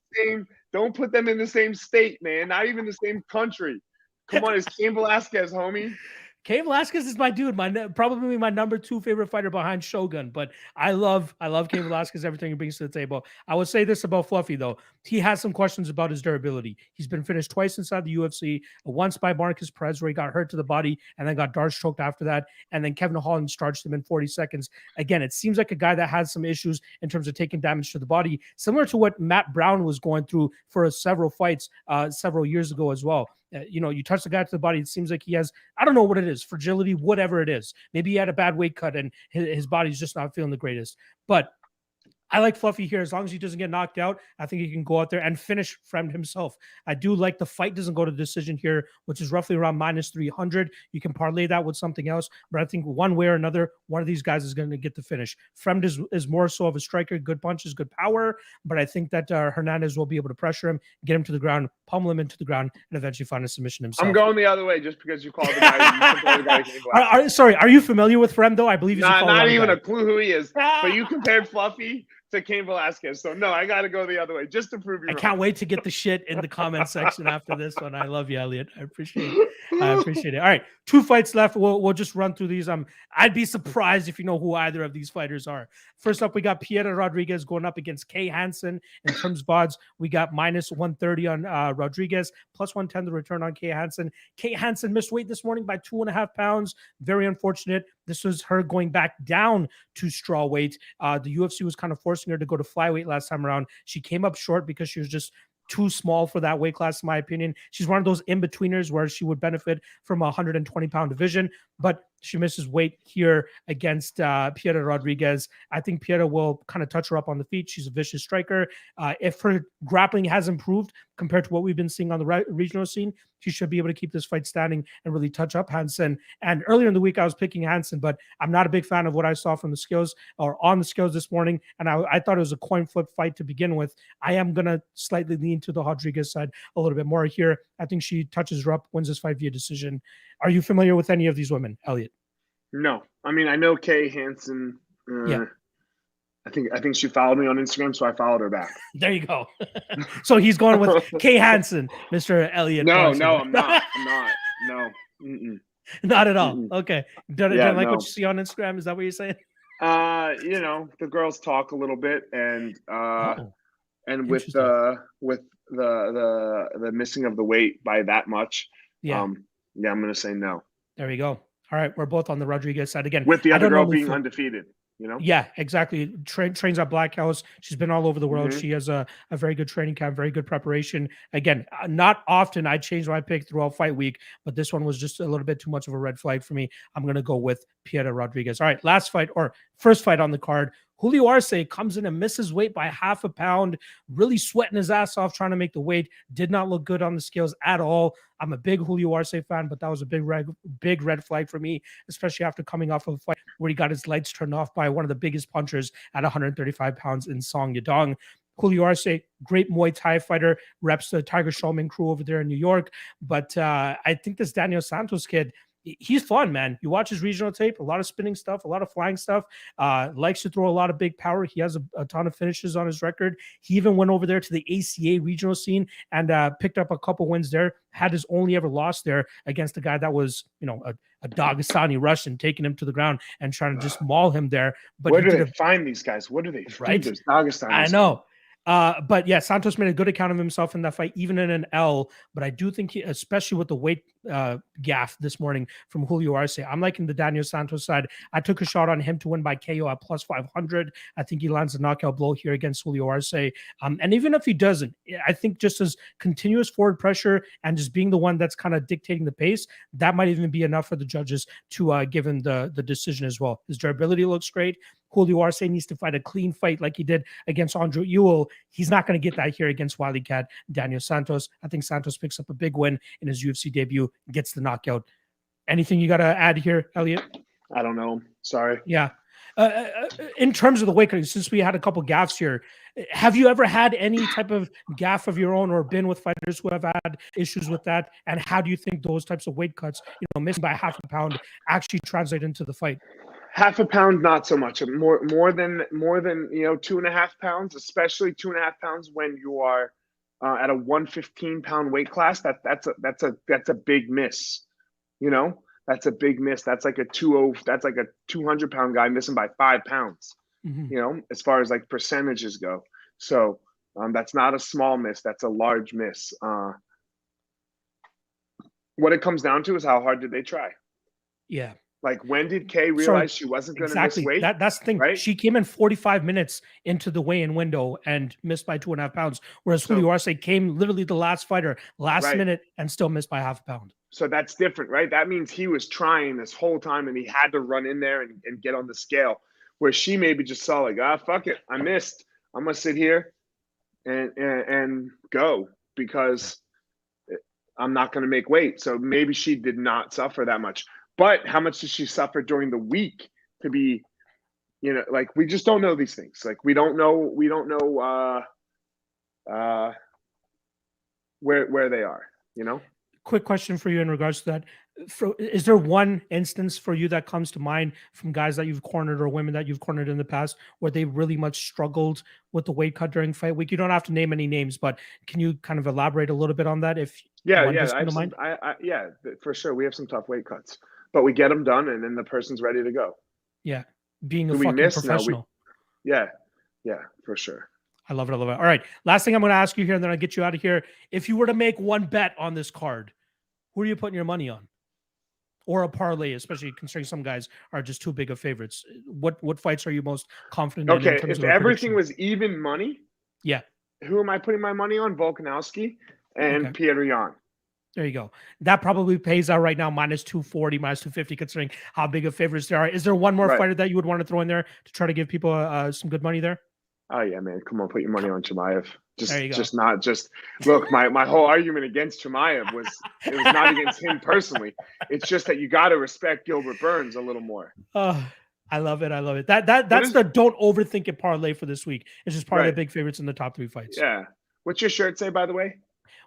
B: Don't put them in the same state, man. Not even the same country. Come on, it's Cain Velasquez, homie.
A: Cain Velasquez is my dude, probably my number 2 favorite fighter behind Shogun. But I love Cain Velasquez, everything he brings to the table. I would say this about Fluffy, though. He has some questions about his durability. He's been finished twice inside the UFC, once by Marcus Perez, where he got hurt to the body and then got Darce choked after that. And then Kevin Holland starched him in 40 seconds. Again, it seems like a guy that has some issues in terms of taking damage to the body, similar to what Matt Brown was going through for several fights several years ago as well. You touch the guy to the body, it seems like he has, I don't know what it is, fragility, whatever it is. Maybe he had a bad weight cut and his body's just not feeling the greatest. But I like Fluffy here. As long as he doesn't get knocked out, I think he can go out there and finish Fremd himself. I do like the fight doesn't go to decision here, which is roughly around -300. You can parlay that with something else, but I think one way or another, one of these guys is going to get the finish. Fremd is more so of a striker, good punches, good power, but I think that Hernandez will be able to pressure him, get him to the ground, pummel him into the ground, and eventually find a submission himself.
B: I'm going the other way just because you called the guy.
A: Sorry, are you familiar with Fremd, though? I believe he's
B: not even a clue who he is, but you compared Fluffy to Cain Velasquez. So no, I got to go the other way just to prove you wrong.
A: I can't wait to get the shit in the comment section after this one. I love you, Eliot. I appreciate it. All right, 2 fights left. We'll just run through these. I'd be surprised if you know who either of these fighters are. First up, we got Piera Rodriguez going up against Kay Hansen. In terms of odds, we got -130 on Rodriguez, +110 the return on Kay Hansen. Kay Hansen missed weight this morning by 2.5 pounds. Very unfortunate. This was her going back down to straw weight. The UFC was kind of forcing her to go to flyweight last time around. She came up short because she was just too small for that weight class, in my opinion. She's one of those in-betweeners where she would benefit from a 120-pound division, but she misses weight here against Piera Rodriguez. I think Piera will kind of touch her up on the feet. She's a vicious striker. If her grappling has improved compared to what we've been seeing on the regional scene, she should be able to keep this fight standing and really touch up Hansen. And earlier in the week, I was picking Hansen, but I'm not a big fan of what I saw from the skills or on the skills this morning. And I thought it was a coin flip fight to begin with. I am going to slightly lean to the Rodriguez side a little bit more here. I think she touches her up, wins this fight via decision. Are you familiar with any of these women, Eliot?
B: No. I mean, I know Kay Hansen. Yeah. I think she followed me on Instagram, so I followed her back.
A: There you go. So he's going with Kay Hansen, Mr. Eliot.
B: No, I'm not. No. Mm-mm.
A: Not at all. Mm-mm. Okay. Don't like what you see on Instagram? Is that what you're saying?
B: The girls talk a little bit, and with the missing of the weight by that much, I'm gonna say no.
A: There we go. All right, we're both on the Rodriguez side again.
B: With the other girl being undefeated,
A: Yeah, exactly. Trains at Black House. She's been all over the world. Mm-hmm. She has a very good training camp, very good preparation. Again, not often I change my pick throughout fight week, but this one was just a little bit too much of a red flag for me. I'm going to go with Piera Rodriguez. All right, first fight on the card. Julio Arce comes in and misses weight by 0.5 pound, really sweating his ass off trying to make the weight. Did not look good on the scales at all. I'm a big Julio Arce fan, but that was a big red flag for me, especially after coming off of a fight where he got his lights turned off by one of the biggest punchers at 135 pounds in Song Yadong. Julio Arce, great Muay Thai fighter, reps the Tiger Showman crew over there in New York. But I think this Daniel Santos kid, he's fun, man. You watch his regional tape, a lot of spinning stuff, a lot of flying stuff, likes to throw a lot of big power. He has a ton of finishes on his record. He even went over there to the ACA regional scene and picked up a couple wins there, had his only ever loss there against a guy that was, a Dagestani Russian, taking him to the ground and trying to just maul him there. But
B: where do they find these guys? What do they
A: right?
B: There's Dagestanis.
A: I know. But yeah, Santos made a good account of himself in that fight, even in an L. But I do think, especially with the weight gaff this morning from Julio Arce, I'm liking the Daniel Santos side. I took a shot on him to win by KO at plus 500. I think he lands a knockout blow here against Julio Arce. And even if he doesn't, I think just as continuous forward pressure and just being the one that's kind of dictating the pace, that might even be enough for the judges to give him the decision as well. His durability looks great. Julio Arce needs to fight a clean fight like he did against Andre Ewell. He's not going to get that here against Wily Cat Daniel Santos. I think Santos picks up a big win in his UFC debut, gets the knockout. Anything you got to add here, Eliot?
B: I don't know. Sorry.
A: Yeah. In terms of the weight cutting, since we had a couple gaffes here, have you ever had any type of gaff of your own or been with fighters who have had issues with that? And how do you think those types of weight cuts, missing by half a pound, actually translate into the fight?
B: Half a pound, not so much. More than 2.5 pounds, especially 2.5 pounds when you are at a 115-pound weight class. That's a big miss. That's a big miss. That's like a 200-pound guy missing by 5 pounds.
A: Mm-hmm.
B: As far as like percentages go. So that's not a small miss. That's a large miss. What it comes down to is how hard did they try?
A: Yeah.
B: Like, when did Kay realize she wasn't going to miss weight?
A: That's the thing. Right? She came in 45 minutes into the weigh-in window and missed by 2.5 pounds, whereas Julio Arce came literally the last fighter, last minute, and still missed by half a pound.
B: So that's different, right? That means he was trying this whole time, and he had to run in there and get on the scale, where she maybe just saw like, fuck it, I missed. I'm going to sit here and go because I'm not going to make weight. So maybe she did not suffer that much. But how much did she suffer during the week to be, like, we just don't know these things. Like, we don't know where they are,
A: Quick question for you in regards to that. Is there one instance for you that comes to mind from guys that you've cornered or women that you've cornered in the past where they really much struggled with the weight cut during fight week? You don't have to name any names, but can you kind of elaborate a little bit on that?
B: Yeah, for sure. We have some tough weight cuts. But we get them done, and then the person's ready to go.
A: Yeah, being a fucking professional.
B: Yeah, for sure.
A: I love it. All right, last thing I'm going to ask you here, and then I'll get you out of here. If you were to make one bet on this card, who are you putting your money on? Or a parlay, especially considering some guys are just too big of favorites. What fights are you most confident in?
B: Okay, if everything was even money,
A: yeah.
B: Who am I putting my money on? Volkanovski and Petr Yan.
A: There you go. That probably pays out right now minus 240, minus 250, considering how big of favorites there are. Is there one more fighter that you would want to throw in there to try to give people some good money there?
B: Oh yeah, man. Come on, put your money on Chimaev.
A: There you go.
B: Look, my whole argument against Chimaev was not against him personally. It's just that you got to respect Gilbert Burns a little more.
A: I love it. That's the don't overthink it parlay for this week. It's just part of the big favorites in the top 3 fights.
B: Yeah. What's your shirt say, by the way?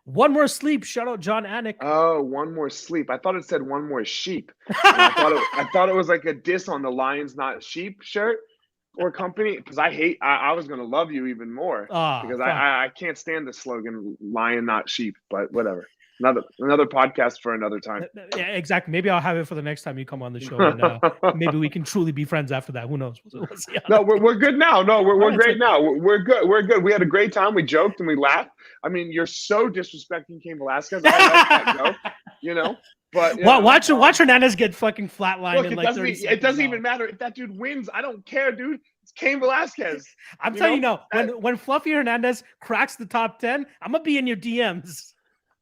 A: One more sleep. Shout out John Anik.
B: Oh, one more sleep. I thought it said one more sheep. I thought it was like a diss on the Lions Not Sheep shirt or company, because I was going to love you even more because I can't stand the slogan Lion Not Sheep, but whatever. Another podcast for another time.
A: Yeah, exactly. Maybe I'll have it for the next time you come on the show, and maybe we can truly be friends after that. Who knows? We'll see.
B: No, we're good now. No, we're great now. We're good. We had a great time. We joked and we laughed. I mean, you're so disrespecting Cain Velasquez. I let that go. But
A: watch Hernandez get fucking flatlined.
B: Look, in like 30 seconds. It doesn't even matter if that dude wins. I don't care, dude. It's Cain Velasquez.
A: I'm telling you now, when Fluffy Hernandez cracks the top 10, I'm gonna be in your DMs.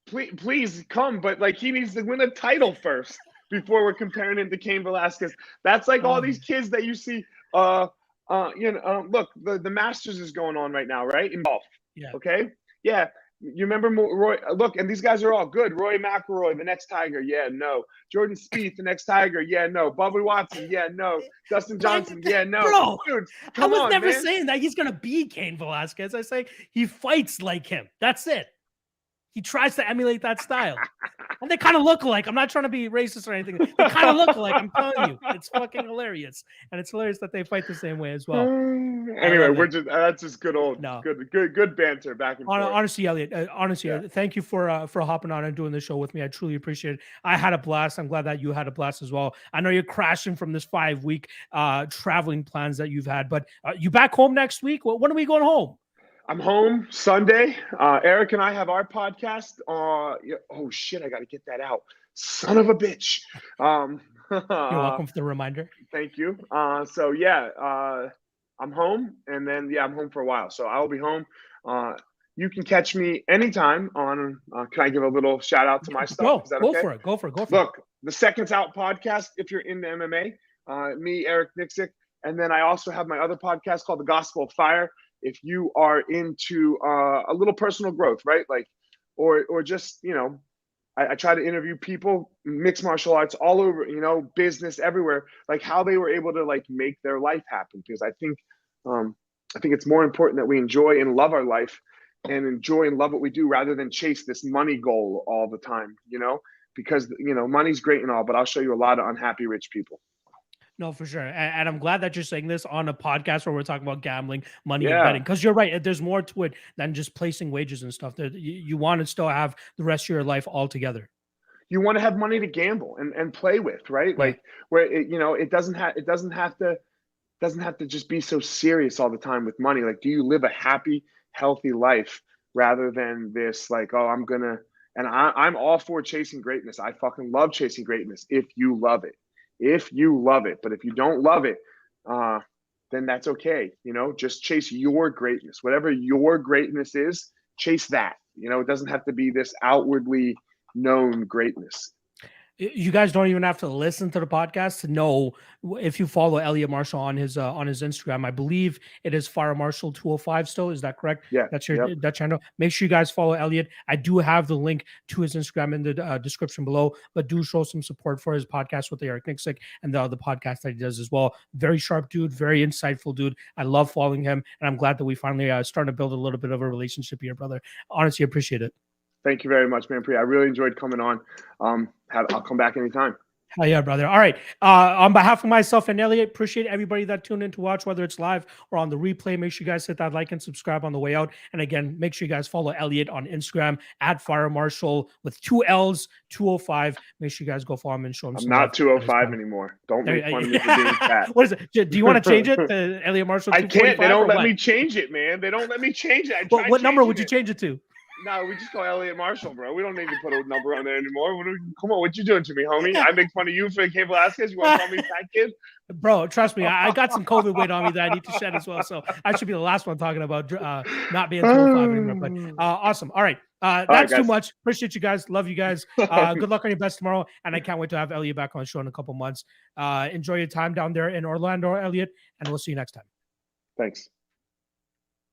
B: Please come, but like he needs to win a title first before we're comparing him to Cain Velasquez. That's like all these kids that you see. Look, the Masters is going on right now, right? In golf.
A: Yeah.
B: Okay. Yeah. You remember Roy? Look, and these guys are all good. Roy McIlroy, the next Tiger. Yeah, no. Jordan Spieth, the next Tiger. Yeah, no. Bubba Watson. Yeah, no. Dustin Johnson. Yeah, no.
A: Bro,
B: dude,
A: I was never saying that he's gonna be Cain Velasquez. I say he fights like him. That's it. He tries to emulate that style. And they kind of look alike. I'm not trying to be racist or anything. They kind of look alike. I'm telling you. It's fucking hilarious. And it's hilarious that they fight the same way as well.
B: Anyway, that's just good old good banter back and forth.
A: Honestly, Eliot, thank you for hopping on and doing the show with me. I truly appreciate it. I had a blast. I'm glad that you had a blast as well. I know you're crashing from this 5-week traveling plans that you've had, but you back home next week? When are we going home?
B: I'm home Sunday. Eric and I have our podcast. Oh shit, I got to get that out. Son of a bitch.
A: You're welcome for the reminder.
B: Thank you. I'm home, and then I'm home for a while. So I'll be home. You can catch me anytime on. Can I give a little shout out to my stuff?
A: Go for it.
B: Look, the Seconds Out podcast. If you're into MMA, me, Eric Nixick, and then I also have my other podcast called The Gospel of Fire. If you are into a little personal growth, right? Like, or just, I try to interview people, mixed martial arts all over, business everywhere, like how they were able to like make their life happen. Because I think it's more important that we enjoy and love our life and enjoy and love what we do rather than chase this money goal all the time, because, money's great and all, but I'll show you a lot of unhappy rich people.
A: No, for sure. And I'm glad that you're saying this on a podcast where we're talking about gambling, money, and betting. Because you're right. There's more to it than just placing wagers and stuff. You want to still have the rest of your life all together.
B: You want to have money to gamble and play with, right? Like where it doesn't have to just be so serious all the time with money. Like, do you live a happy, healthy life rather than this like, oh, I'm I'm all for chasing greatness. I fucking love chasing greatness if you love it. But if you don't love it, then that's okay. Just chase your greatness. Whatever your greatness is, chase that. It doesn't have to be this outwardly known greatness.
A: You guys don't even have to listen to the podcast to know. If you follow Eliot Marshall on his Instagram, I believe it is Fire Marshall 205 still. Is that correct?
B: Yeah.
A: That's that channel. Make sure you guys follow Eliot. I do have the link to his Instagram in the description below, but do show some support for his podcast with Eric Nixick and the other podcast that he does as well. Very sharp dude, very insightful dude. I love following him, and I'm glad that we finally starting to build a little bit of a relationship here, brother. Honestly, appreciate it.
B: Thank you very much, man. I really enjoyed coming on. I'll come back anytime.
A: Hell yeah, brother. All right. On behalf of myself and Eliot, appreciate everybody that tuned in to watch, whether it's live or on the replay. Make sure you guys hit that like and subscribe on the way out. And again, make sure you guys follow Eliot on Instagram at Fire Marshall with 2 L's, 205. Make sure you guys go follow him and show him.
B: I'm not 205 anymore. Don't make fun of me for being fat.
A: What is it? Do you want to change it to Eliot Marshall?
B: I can't. They don't let me change it, man. They don't let me change it.
A: What number would you change it to?
B: No, we just go Eliot Marshall, bro. We don't need to put a number on there anymore. Come on, what you doing to me, homie? I make fun of you for Cain Velasquez. You want to call me fat kid?
A: Bro, trust me, I got some COVID weight on me that I need to shed as well. So I should be the last one talking about not being 205 anymore. But awesome. All right. That's too much. Appreciate you guys. Love you guys. Good luck on your best tomorrow. And I can't wait to have Eliot back on the show in a couple months. Enjoy your time down there in Orlando, Eliot, and we'll see you next time.
B: Thanks.